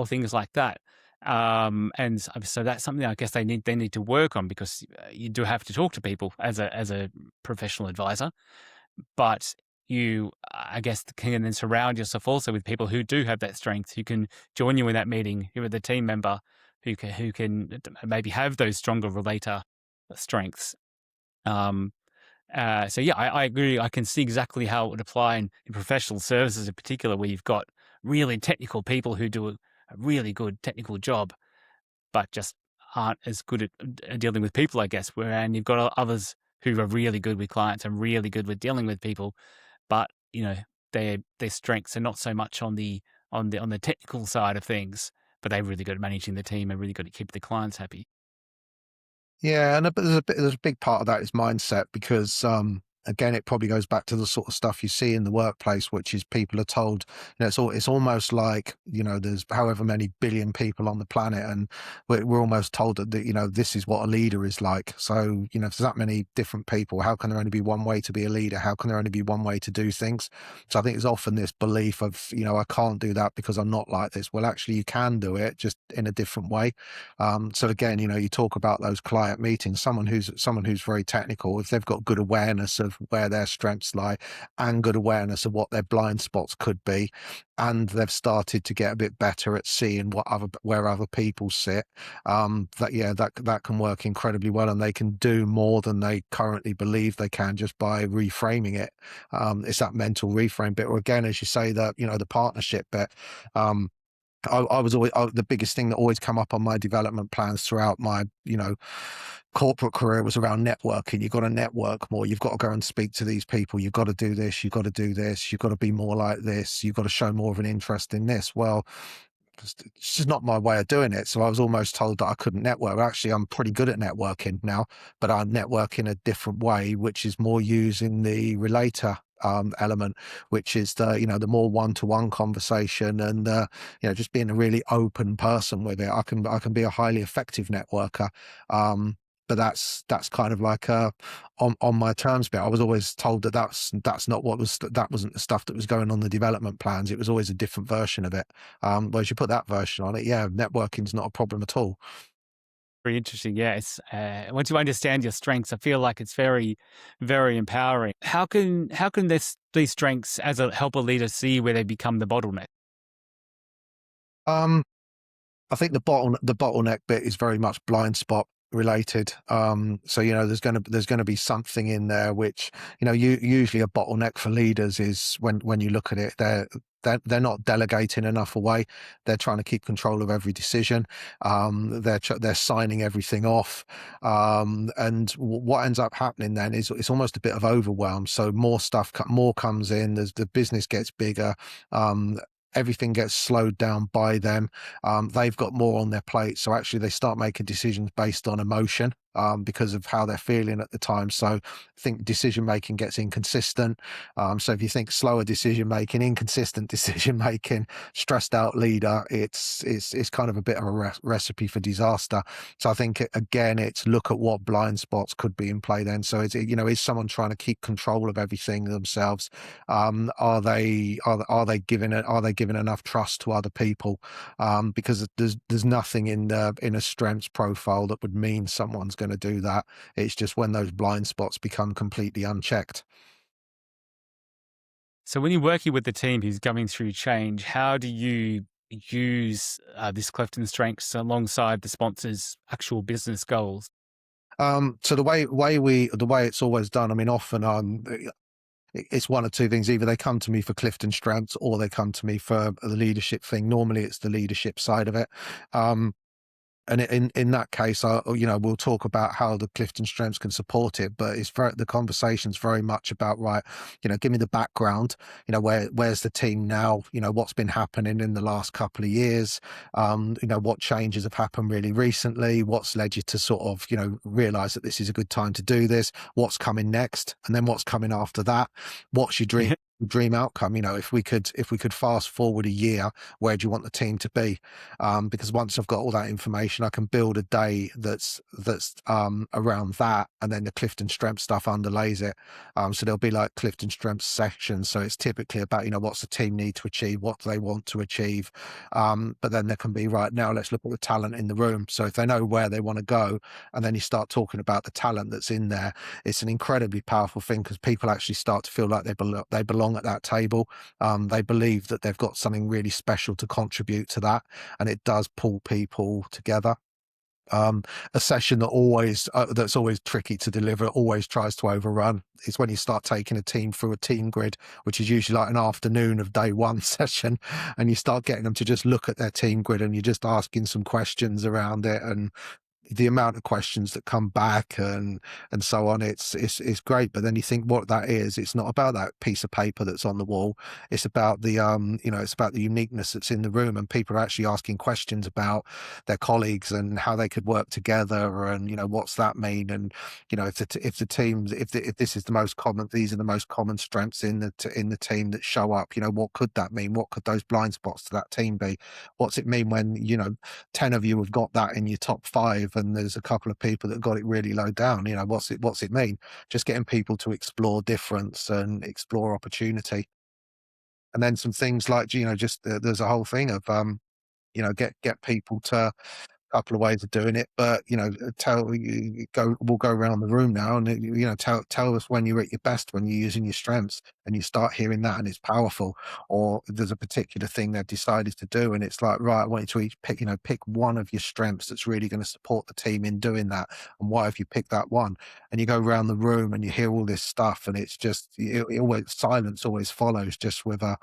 Speaker 3: things like that. And so that's something I guess they need to work on, because you do have to talk to people as a professional advisor. But you, I guess, can then surround yourself also with people who do have that strength, who can join you in that meeting, who are the team member, who can maybe have those stronger relator strengths. So yeah, I agree. I can see exactly how it would apply in professional services in particular, where you've got really technical people who do a really good technical job, but just aren't as good at dealing with people, I guess. And you've got others who are really good with clients and really good with dealing with people, but their strengths are not so much on the technical side of things, but they're really good at managing the team and really good at keeping the clients happy.
Speaker 1: Yeah, and there's a big part of that is mindset because again, it probably goes back to the sort of stuff you see in the workplace, which is people are told, it's almost like, there's however many billion people on the planet, and we're almost told that, this is what a leader is like. So, if there's that many different people, how can there only be one way to be a leader? How can there only be one way to do things? So I think there's often this belief of, I can't do that because I'm not like this. Well, actually, you can do it just in a different way. So again, you talk about those client meetings, someone who's very technical, if they've got good awareness of where their strengths lie and good awareness of what their blind spots could be, and they've started to get a bit better at seeing where other people sit, that can work incredibly well, and they can do more than they currently believe they can just by reframing it. It's that mental reframe bit, or again, as you say, that the partnership bit. I was always the biggest thing that always come up on my development plans throughout my, corporate career was around networking. You've got to network more. You've got to go and speak to these people. You've got to do this. You've got to do this. You've got to be more like this. You've got to show more of an interest in this. Well, it's just not my way of doing it. So I was almost told that I couldn't network. Actually, I'm pretty good at networking now, but I network in a different way, which is more using the relator element, which is the more one-to-one conversation, and just being a really open person with it. I can be a highly effective networker. But that's kind of like on my terms bit. I was always told that that's not that wasn't the stuff that was going on the development plans. It was always a different version of it. Whereas you put that version on it, networking's not a problem at all.
Speaker 3: Very interesting. Yeah, it's once you understand your strengths, I feel like it's very, very empowering. How can these strengths help a leader see where they become the bottleneck?
Speaker 1: I think the bottleneck bit is very much blind spot related. So there's going to be something in there which usually a bottleneck for leaders is when you look at it, they're not delegating enough away. They're trying to keep control of every decision. They're signing everything off, and what ends up happening then is it's almost a bit of overwhelm. So more comes in. The business gets bigger. Everything gets slowed down by them. They've got more on their plate. So actually they start making decisions based on emotion because of how they're feeling at the time. So I think decision-making gets inconsistent. So if you think slower decision-making, inconsistent decision-making, stressed out leader, it's kind of a bit of a recipe for disaster. So I think, again, it's look at what blind spots could be in play then. So is someone trying to keep control of everything themselves? Are they giving enough trust to other people? Because there's nothing in a strengths profile that would mean someone's going to do that. It's just when those blind spots become completely unchecked.
Speaker 3: So when you're working with the team who's going through change, how do you use this CliftonStrengths alongside the sponsor's actual business goals?
Speaker 1: So the way it's always done, I mean, often it's one of two things. Either they come to me for CliftonStrengths or they come to me for the leadership thing. Normally it's the leadership side of it. And in that case, we'll talk about how the CliftonStrengths can support it, but the conversation's very much about, right, give me the background, where's the team now, what's been happening in the last couple of years, what changes have happened really recently, what's led you to sort of, realize that this is a good time to do this, what's coming next, and then what's coming after that, what's your dream dream outcome. If we could fast forward a year, where do you want the team to be? Because once I've got all that information, I can build a day that's around that, and then the Clifton Strengths stuff underlays it. So there'll be like Clifton Strengths sections. So it's typically about, what's the team need to achieve, what do they want to achieve. But then there can be, right now, let's look at the talent in the room. So if they know where they want to go, and then you start talking about the talent that's in there, it's an incredibly powerful thing, because people actually start to feel like they belong at that table. They believe that they've got something really special to contribute to that, and it does pull people together. A session that's always tricky to deliver, always tries to overrun, is when you start taking a team through a team grid, which is usually like an afternoon of day one session, and you start getting them to just look at their team grid, and you're just asking some questions around it, and the amount of questions that come back and so on, it's great. But then you think what that is, it's not about that piece of paper that's on the wall. It's about the it's about the uniqueness that's in the room, and people are actually asking questions about their colleagues and how they could work together, and what's that mean, and if the teams, if this is the most common, these are the most common strengths in the team that show up, what could that mean? What could those blind spots to that team be? What's it mean when 10 of you have got that in your top 5, and there's a couple of people that got it really low down? What's it mean? Just getting people to explore difference and explore opportunity. And then some things like, there's a whole thing of, get people to, couple of ways of doing it, but we'll go around the room now, and tell us when you're at your best, when you're using your strengths, and you start hearing that, and it's powerful. Or there's a particular thing they've decided to do, and it's like, right, I want you to each pick one of your strengths that's really going to support the team in doing that, and why have you picked that one? And you go around the room and you hear all this stuff, and it's just, silence always follows, just with a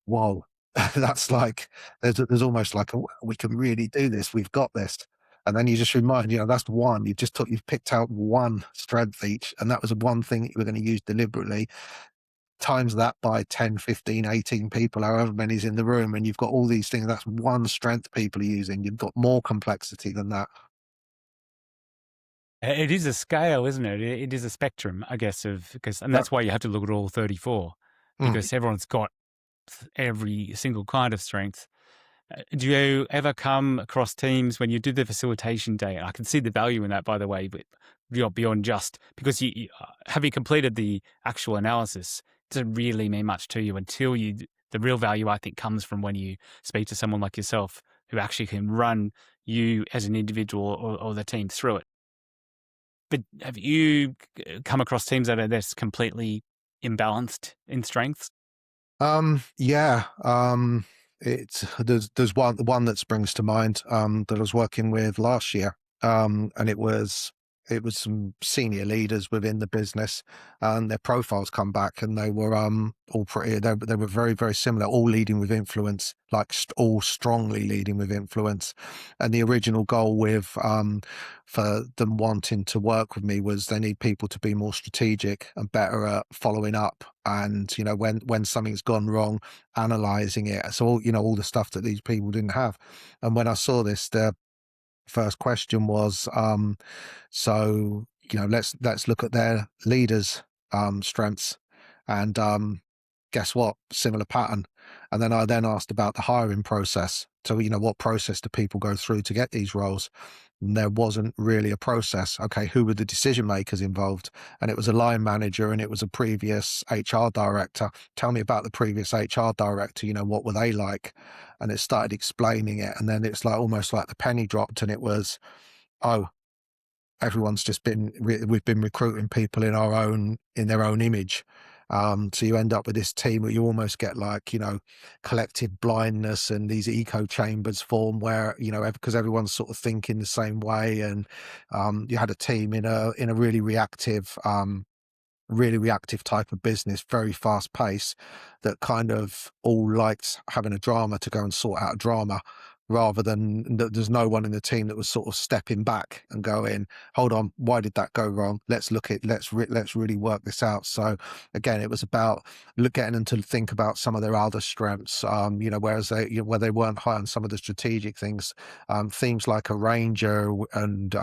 Speaker 1: whoa. That's like, there's almost like we can really do this, we've got this. And then you just remind, that's one, you've picked out one strength each, and that was one thing that you were going to use deliberately. Times that by 10, 15, 18 people, however many's in the room, and you've got all these things. That's one strength people are using. You've got more complexity than that.
Speaker 3: It is a scale, isn't it? It is a spectrum, I guess, and that's why you have to look at all 34, because everyone's got every single kind of strength. Do you ever come across teams when you do the facilitation day? And I can see the value in that, by the way, but beyond just because you having completed the actual analysis, it doesn't really mean much to you until the real value, I think, comes from when you speak to someone like yourself who actually can run you as an individual or the team through it. But have you come across teams that's completely imbalanced in strengths?
Speaker 1: Yeah. There's one that springs to mind that I was working with last year, and it was some senior leaders within the business, and their profiles come back, and they were all pretty. They were very, very similar, all leading with influence, like all strongly leading with influence. And the original goal for them wanting to work with me was they need people to be more strategic and better at following up, and when something's gone wrong, analyzing it. So all the stuff that these people didn't have. And when I saw this, the first question was, so let's look at their leaders' strengths, and guess what? Similar pattern. And then I asked about the hiring process. So what process do people go through to get these roles? And there wasn't really a process. Okay, who were the decision makers involved? And it was a line manager, and it was a previous HR director. Tell me about the previous HR director. What were they like? And it started explaining it, and then it's like almost like the penny dropped, and it was, oh, everyone's just we've been recruiting people in their own image. So you end up with this team where you almost get like, collective blindness, and these echo chambers form where, because everyone's sort of thinking the same way. And you had a team in a really reactive type of business, very fast pace, that kind of all liked having a drama to go and sort out a drama, rather than there's no one in the team that was sort of stepping back and going, hold on, why did that go wrong? Let's really work this out. So again, it was about getting them to think about some of their other strengths, whereas where they weren't high on some of the strategic things, themes like a ranger and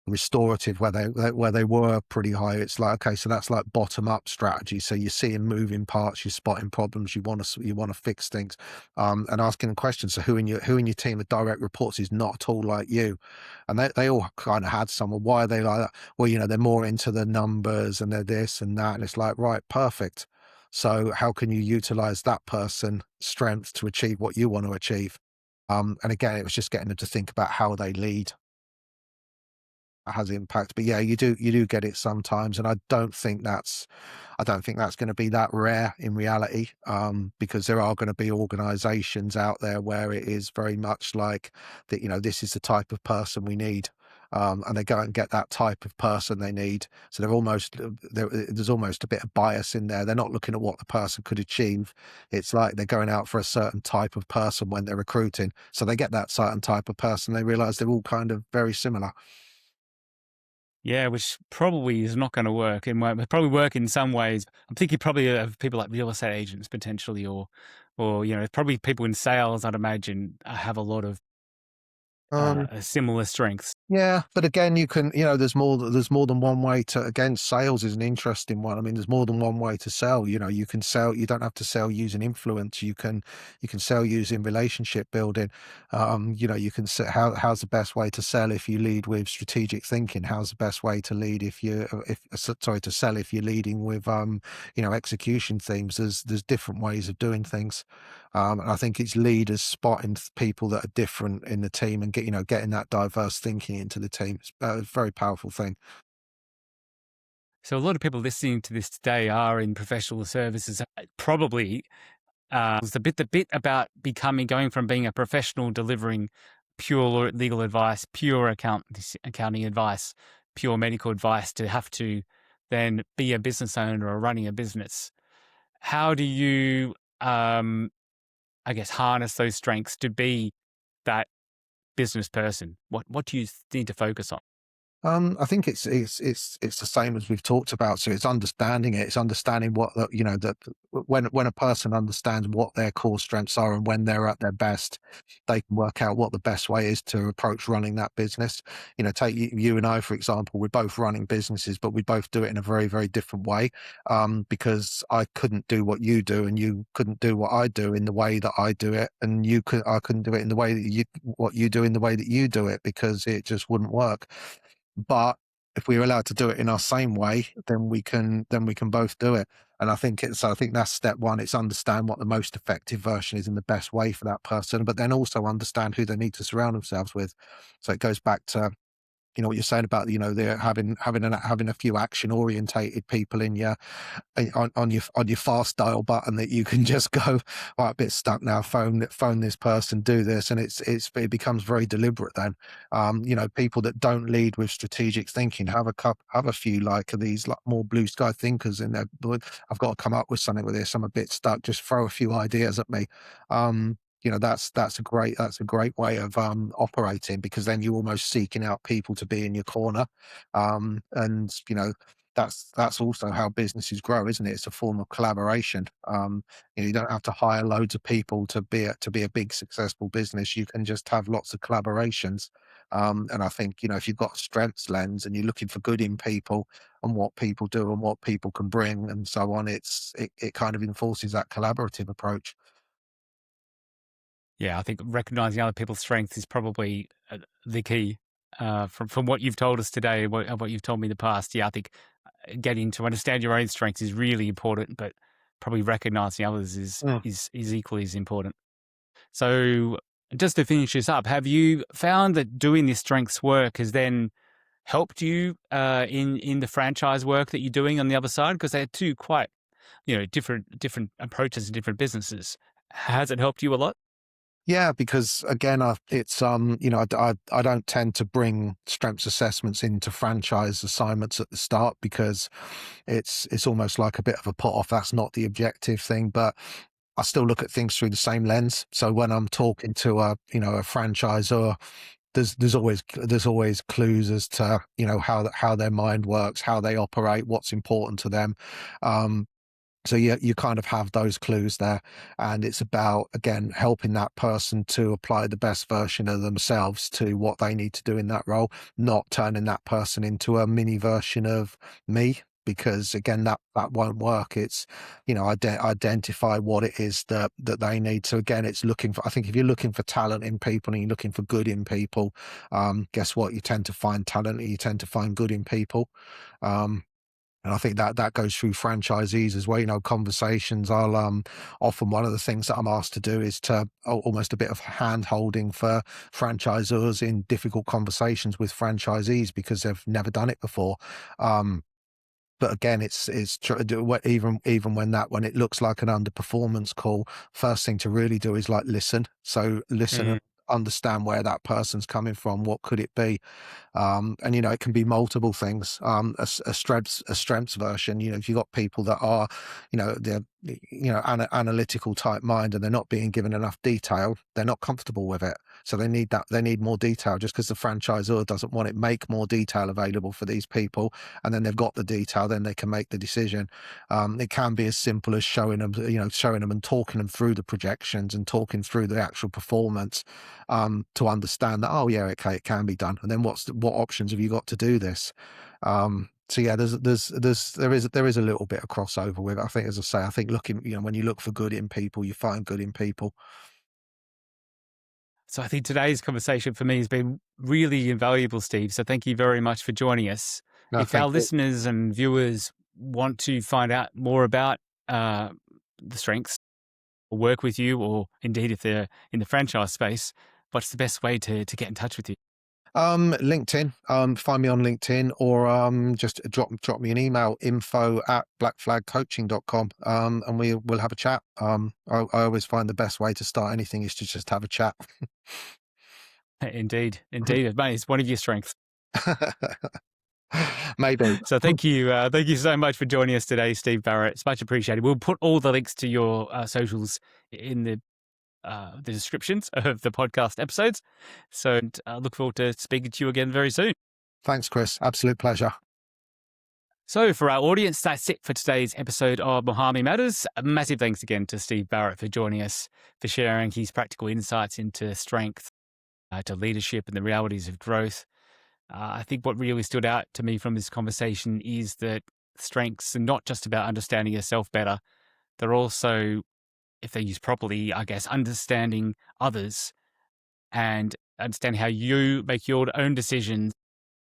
Speaker 1: restorative where they were pretty high. It's like, okay, so that's like bottom up strategy. So you're seeing moving parts, you're spotting problems, you want to fix things, and asking questions. So who in your team of direct reports is not at all like you? And they all kind of had someone. Why are they like that? Well, they're more into the numbers and they're this and that, and it's like, right, perfect. So how can you utilize that person's strength to achieve what you want to achieve? And again, it was just getting them to think about how they lead has impact. But yeah, you do get it sometimes, and I don't think that's going to be that rare in reality, because there are going to be organizations out there where it is very much like that, this is the type of person we need. And they go and get that type of person they need. So there's almost a bit of bias in there. They're not looking at what the person could achieve. It's like they're going out for a certain type of person when they're recruiting. So they get that certain type of person. They realize they're all kind of very similar.
Speaker 3: Yeah, which probably is not going to work. It might probably work in some ways. I'm thinking probably of people like real estate agents potentially, or probably people in sales. I'd imagine have a lot of similar strengths.
Speaker 1: Yeah, but again, you can, there's more than one way to. Again, sales is an interesting one. I mean, there's more than one way to sell. You can sell. You don't have to sell using influence. You can sell using relationship building. You can say how's the best way to sell if you lead with strategic thinking. How's the best way to lead to sell if you're leading with execution themes. There's different ways of doing things. And I think it's leaders spotting people that are different in the team and getting that diverse thinking into the team. It's a very powerful thing.
Speaker 3: So a lot of people listening to this today are in professional services. Probably it's the bit about going from being a professional delivering pure legal advice, pure accounting advice, pure medical advice, to have to then be a business owner or running a business. How do you, harness those strengths to be that business person? What do you need to focus on?
Speaker 1: I think it's the same as we've talked about. So it's understanding it. It's understanding what that when a person understands what their core strengths are and when they're at their best, they can work out what the best way is to approach running that business. Take you and I, for example. We're both running businesses, but we both do it in a very, very different way. Because I couldn't do what you do, and you couldn't do what I do in the way that I do it, and I couldn't do it in the way that what you do in the way that you do it, because it just wouldn't work. But if we're allowed to do it in our same way, then we can both do it. And I think that's step one. It's understand what the most effective version is and the best way for that person, but then also understand who they need to surround themselves with. So it goes back to what you're saying about they're having a few action orientated people in on your fast dial button that you can just go, right, a bit stuck now, phone this person, do this, and it becomes very deliberate then. People that don't lead with strategic thinking have a few like these like more blue sky thinkers in there. I've got to come up with something with this, I'm a bit stuck, just throw a few ideas at me. That's a great way of operating, because then you're almost seeking out people to be in your corner. And that's also how businesses grow, isn't it? It's a form of collaboration. You don't have to hire loads of people to be a big successful business. You can just have lots of collaborations. And I think if you've got a strengths lens and you're looking for good in people and what people do and what people can bring and so on, it kind of enforces that collaborative approach.
Speaker 3: Yeah, I think recognizing other people's strengths is probably the key. From what you've told us today, what you've told me in the past, yeah, I think getting to understand your own strengths is really important, but probably recognizing others is equally as important. So, just to finish this up, have you found that doing this strengths work has then helped you in the franchise work that you're doing on the other side? Because they're two quite different approaches in different businesses. Has it helped you a lot?
Speaker 1: Yeah, because again, I don't tend to bring strengths assessments into franchise assignments at the start, because it's almost like a bit of a put off. That's not the objective thing, but I still look at things through the same lens. So when I'm talking to a franchisor, there's always clues as to how their mind works, how they operate, what's important to them. So you kind of have those clues there, and it's about, again, helping that person to apply the best version of themselves to what they need to do in that role, not turning that person into a mini version of me, because again, that won't work. It's, identify what it is that they need. So again, it's looking for, I think if you're looking for talent in people and you're looking for good in people, guess what? You tend to find talent, you tend to find good in people. And I think that goes through franchisees as well. Conversations. Often one of the things that I'm asked to do is to almost a bit of hand holding for franchisors in difficult conversations with franchisees because they've never done it before. But again, it's even when it looks like an underperformance call, first thing to really do is listen. So listen and understand where that person's coming from. What could it be? And it can be multiple things. A strengths version. If you've got people that are, they're analytical type mind and they're not being given enough detail, they're not comfortable with it. So they need more detail. Just because the franchisor doesn't want it, make more detail available for these people, and then they've got the detail, then they can make the decision. It can be as simple as showing them and talking them through the projections and talking through the actual performance, to understand that, oh yeah, okay, it can be done. And then what options have you got to do this? So yeah, there is a little bit of crossover with it. I think, as I say, I think when you look for good in people, you find good in people.
Speaker 3: So I think today's conversation for me has been really invaluable, Steve. So thank you very much for joining us.
Speaker 1: No,
Speaker 3: if our listeners and viewers want to find out more about the strengths, or work with you, or indeed if they're in the franchise space, what's the best way to get in touch with you?
Speaker 1: LinkedIn. Find me on LinkedIn, or just drop me an email, info@blackflagcoaching.com, and we'll have a chat. I always find the best way to start anything is to just have a chat.
Speaker 3: Indeed. It's one of your strengths.
Speaker 1: Maybe.
Speaker 3: So thank you so much for joining us today, Steve Barrett. It's much appreciated. We'll put all the links to your socials in the descriptions of the podcast episodes. So I look forward to speaking to you again very soon.
Speaker 1: Thanks, Chris. Absolute pleasure.
Speaker 3: So for our audience, that's it for today's episode of Muhami Matters. A massive thanks again to Steve Barrett for joining us, for sharing his practical insights into strength, to leadership and the realities of growth. I think what really stood out to me from this conversation is that strengths are not just about understanding yourself better. They're also, if they're used properly, I guess, understanding others and understand how you make your own decisions,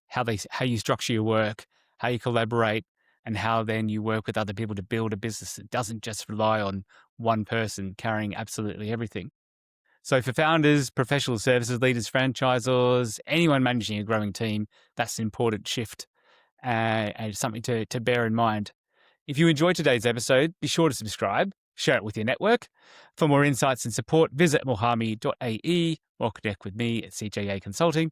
Speaker 3: how you structure your work, how you collaborate, and how then you work with other people to build a business that doesn't just rely on one person carrying absolutely everything. So for founders, professional services leaders, franchisors, anyone managing a growing team, that's an important shift and something to bear in mind. If you enjoyed today's episode, be sure to subscribe, share it with your network. For more insights and support, visit muhami.ae or connect with me at CJA Consulting.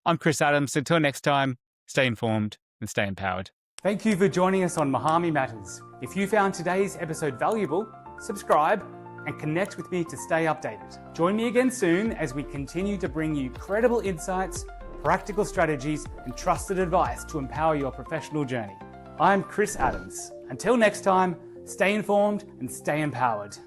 Speaker 3: I'm Chris Adams. Until next time, stay informed and stay empowered. Thank you for joining us on Muhami Matters. If you found today's episode valuable, subscribe and connect with me to stay updated. Join me again soon as we continue to bring you credible insights, practical strategies, and trusted advice to empower your professional journey. I'm Chris Adams. Until next time, stay informed and stay empowered.